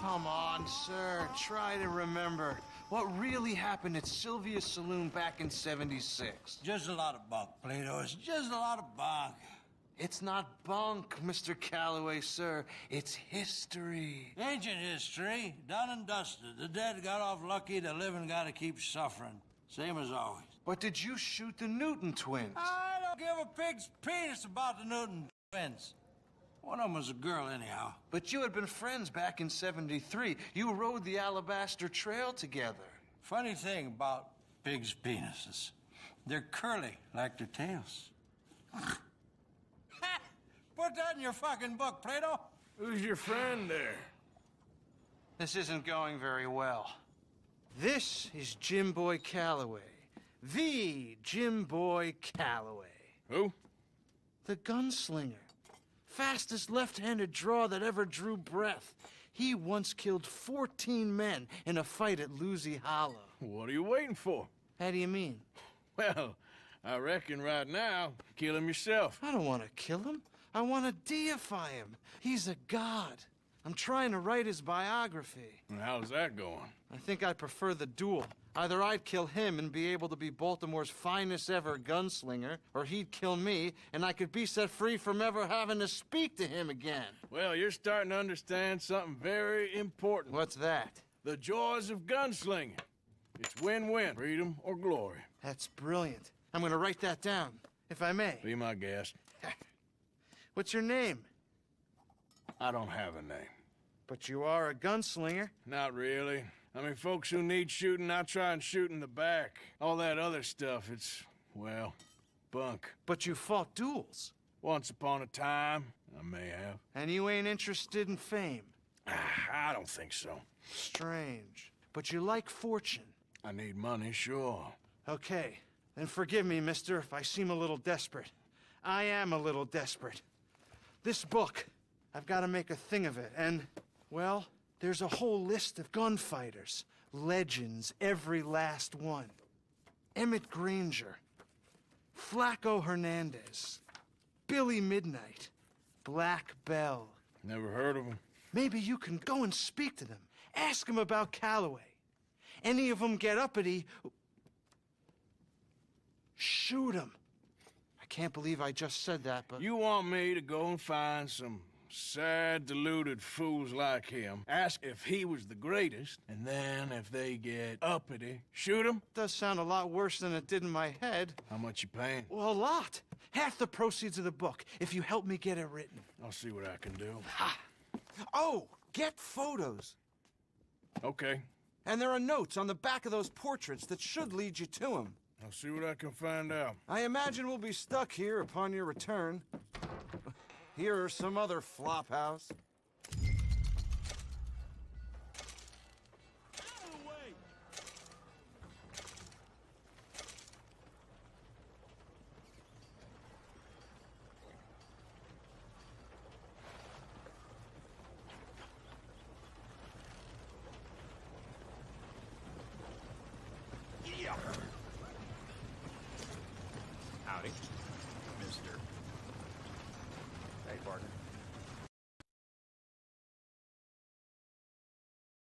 Come on, sir. Try to remember. What really happened at Sylvia's Saloon back in '76? Just a lot of bunk, Plato. It's just a lot of bunk. It's not bunk, Mr. Calloway, sir. It's history. Ancient history. Done and dusted. The dead got off lucky, the living gotta keep suffering. Same as always. But did you shoot the Newton twins? I don't give a pig's penis about the Newton twins. One of them was a girl, anyhow. But you had been friends back in '73. You rode the Alabaster Trail together. Funny thing about pigs' penises. They're curly, like their tails. Put that in your fucking book, Plato. Who's your friend there? This isn't going very well. This is Jim Boy Calloway. The Jim Boy Calloway. Who? The gunslinger. Fastest left-handed draw that ever drew breath. He once killed 14 men in a fight at Lucy Hollow. What are you waiting for? How do you mean? Well, I reckon right now, kill him yourself. I don't want to kill him. I want to deify him. He's a god. I'm trying to write his biography. And how's that going? I think I prefer the duel. Either I'd kill him and be able to be Baltimore's finest ever gunslinger, or he'd kill me, and I could be set free from ever having to speak to him again. Well, you're starting to understand something very important. What's that? The joys of gunslinging. It's win-win, freedom or glory. That's brilliant. I'm gonna write that down, if I may. Be my guest. What's your name? I don't have a name. But you are a gunslinger. Not really. I mean, folks who need shooting, I try and shoot in the back. All that other stuff, it's, well, bunk. But you fought duels. Once upon a time, I may have. And you ain't interested in fame? I don't think so. Strange. But you like fortune. I need money, sure. Okay. Then forgive me, mister, if I seem a little desperate. I am a little desperate. This book, I've got to make a thing of it, and, well, there's a whole list of gunfighters. Legends, every last one. Emmett Granger, Flaco Hernandez, Billy Midnight, Black Bell. Never heard of them. Maybe you can go and speak to them. Ask them about Calloway. Any of them get uppity, shoot them. I can't believe I just said that, but... You want me to go and find some sad, deluded fools like him, ask if he was the greatest, and then if they get uppity, shoot him? Does sound a lot worse than it did in my head. How much you paying? Well, a lot. Half the proceeds of the book, if you help me get it written. I'll see what I can do. Ha! Oh, get photos. Okay. And there are notes on the back of those portraits that should lead you to him. I'll see what I can find out. I imagine we'll be stuck here upon your return. Here are some other flophouse. Howdy, mister. Hey, partner.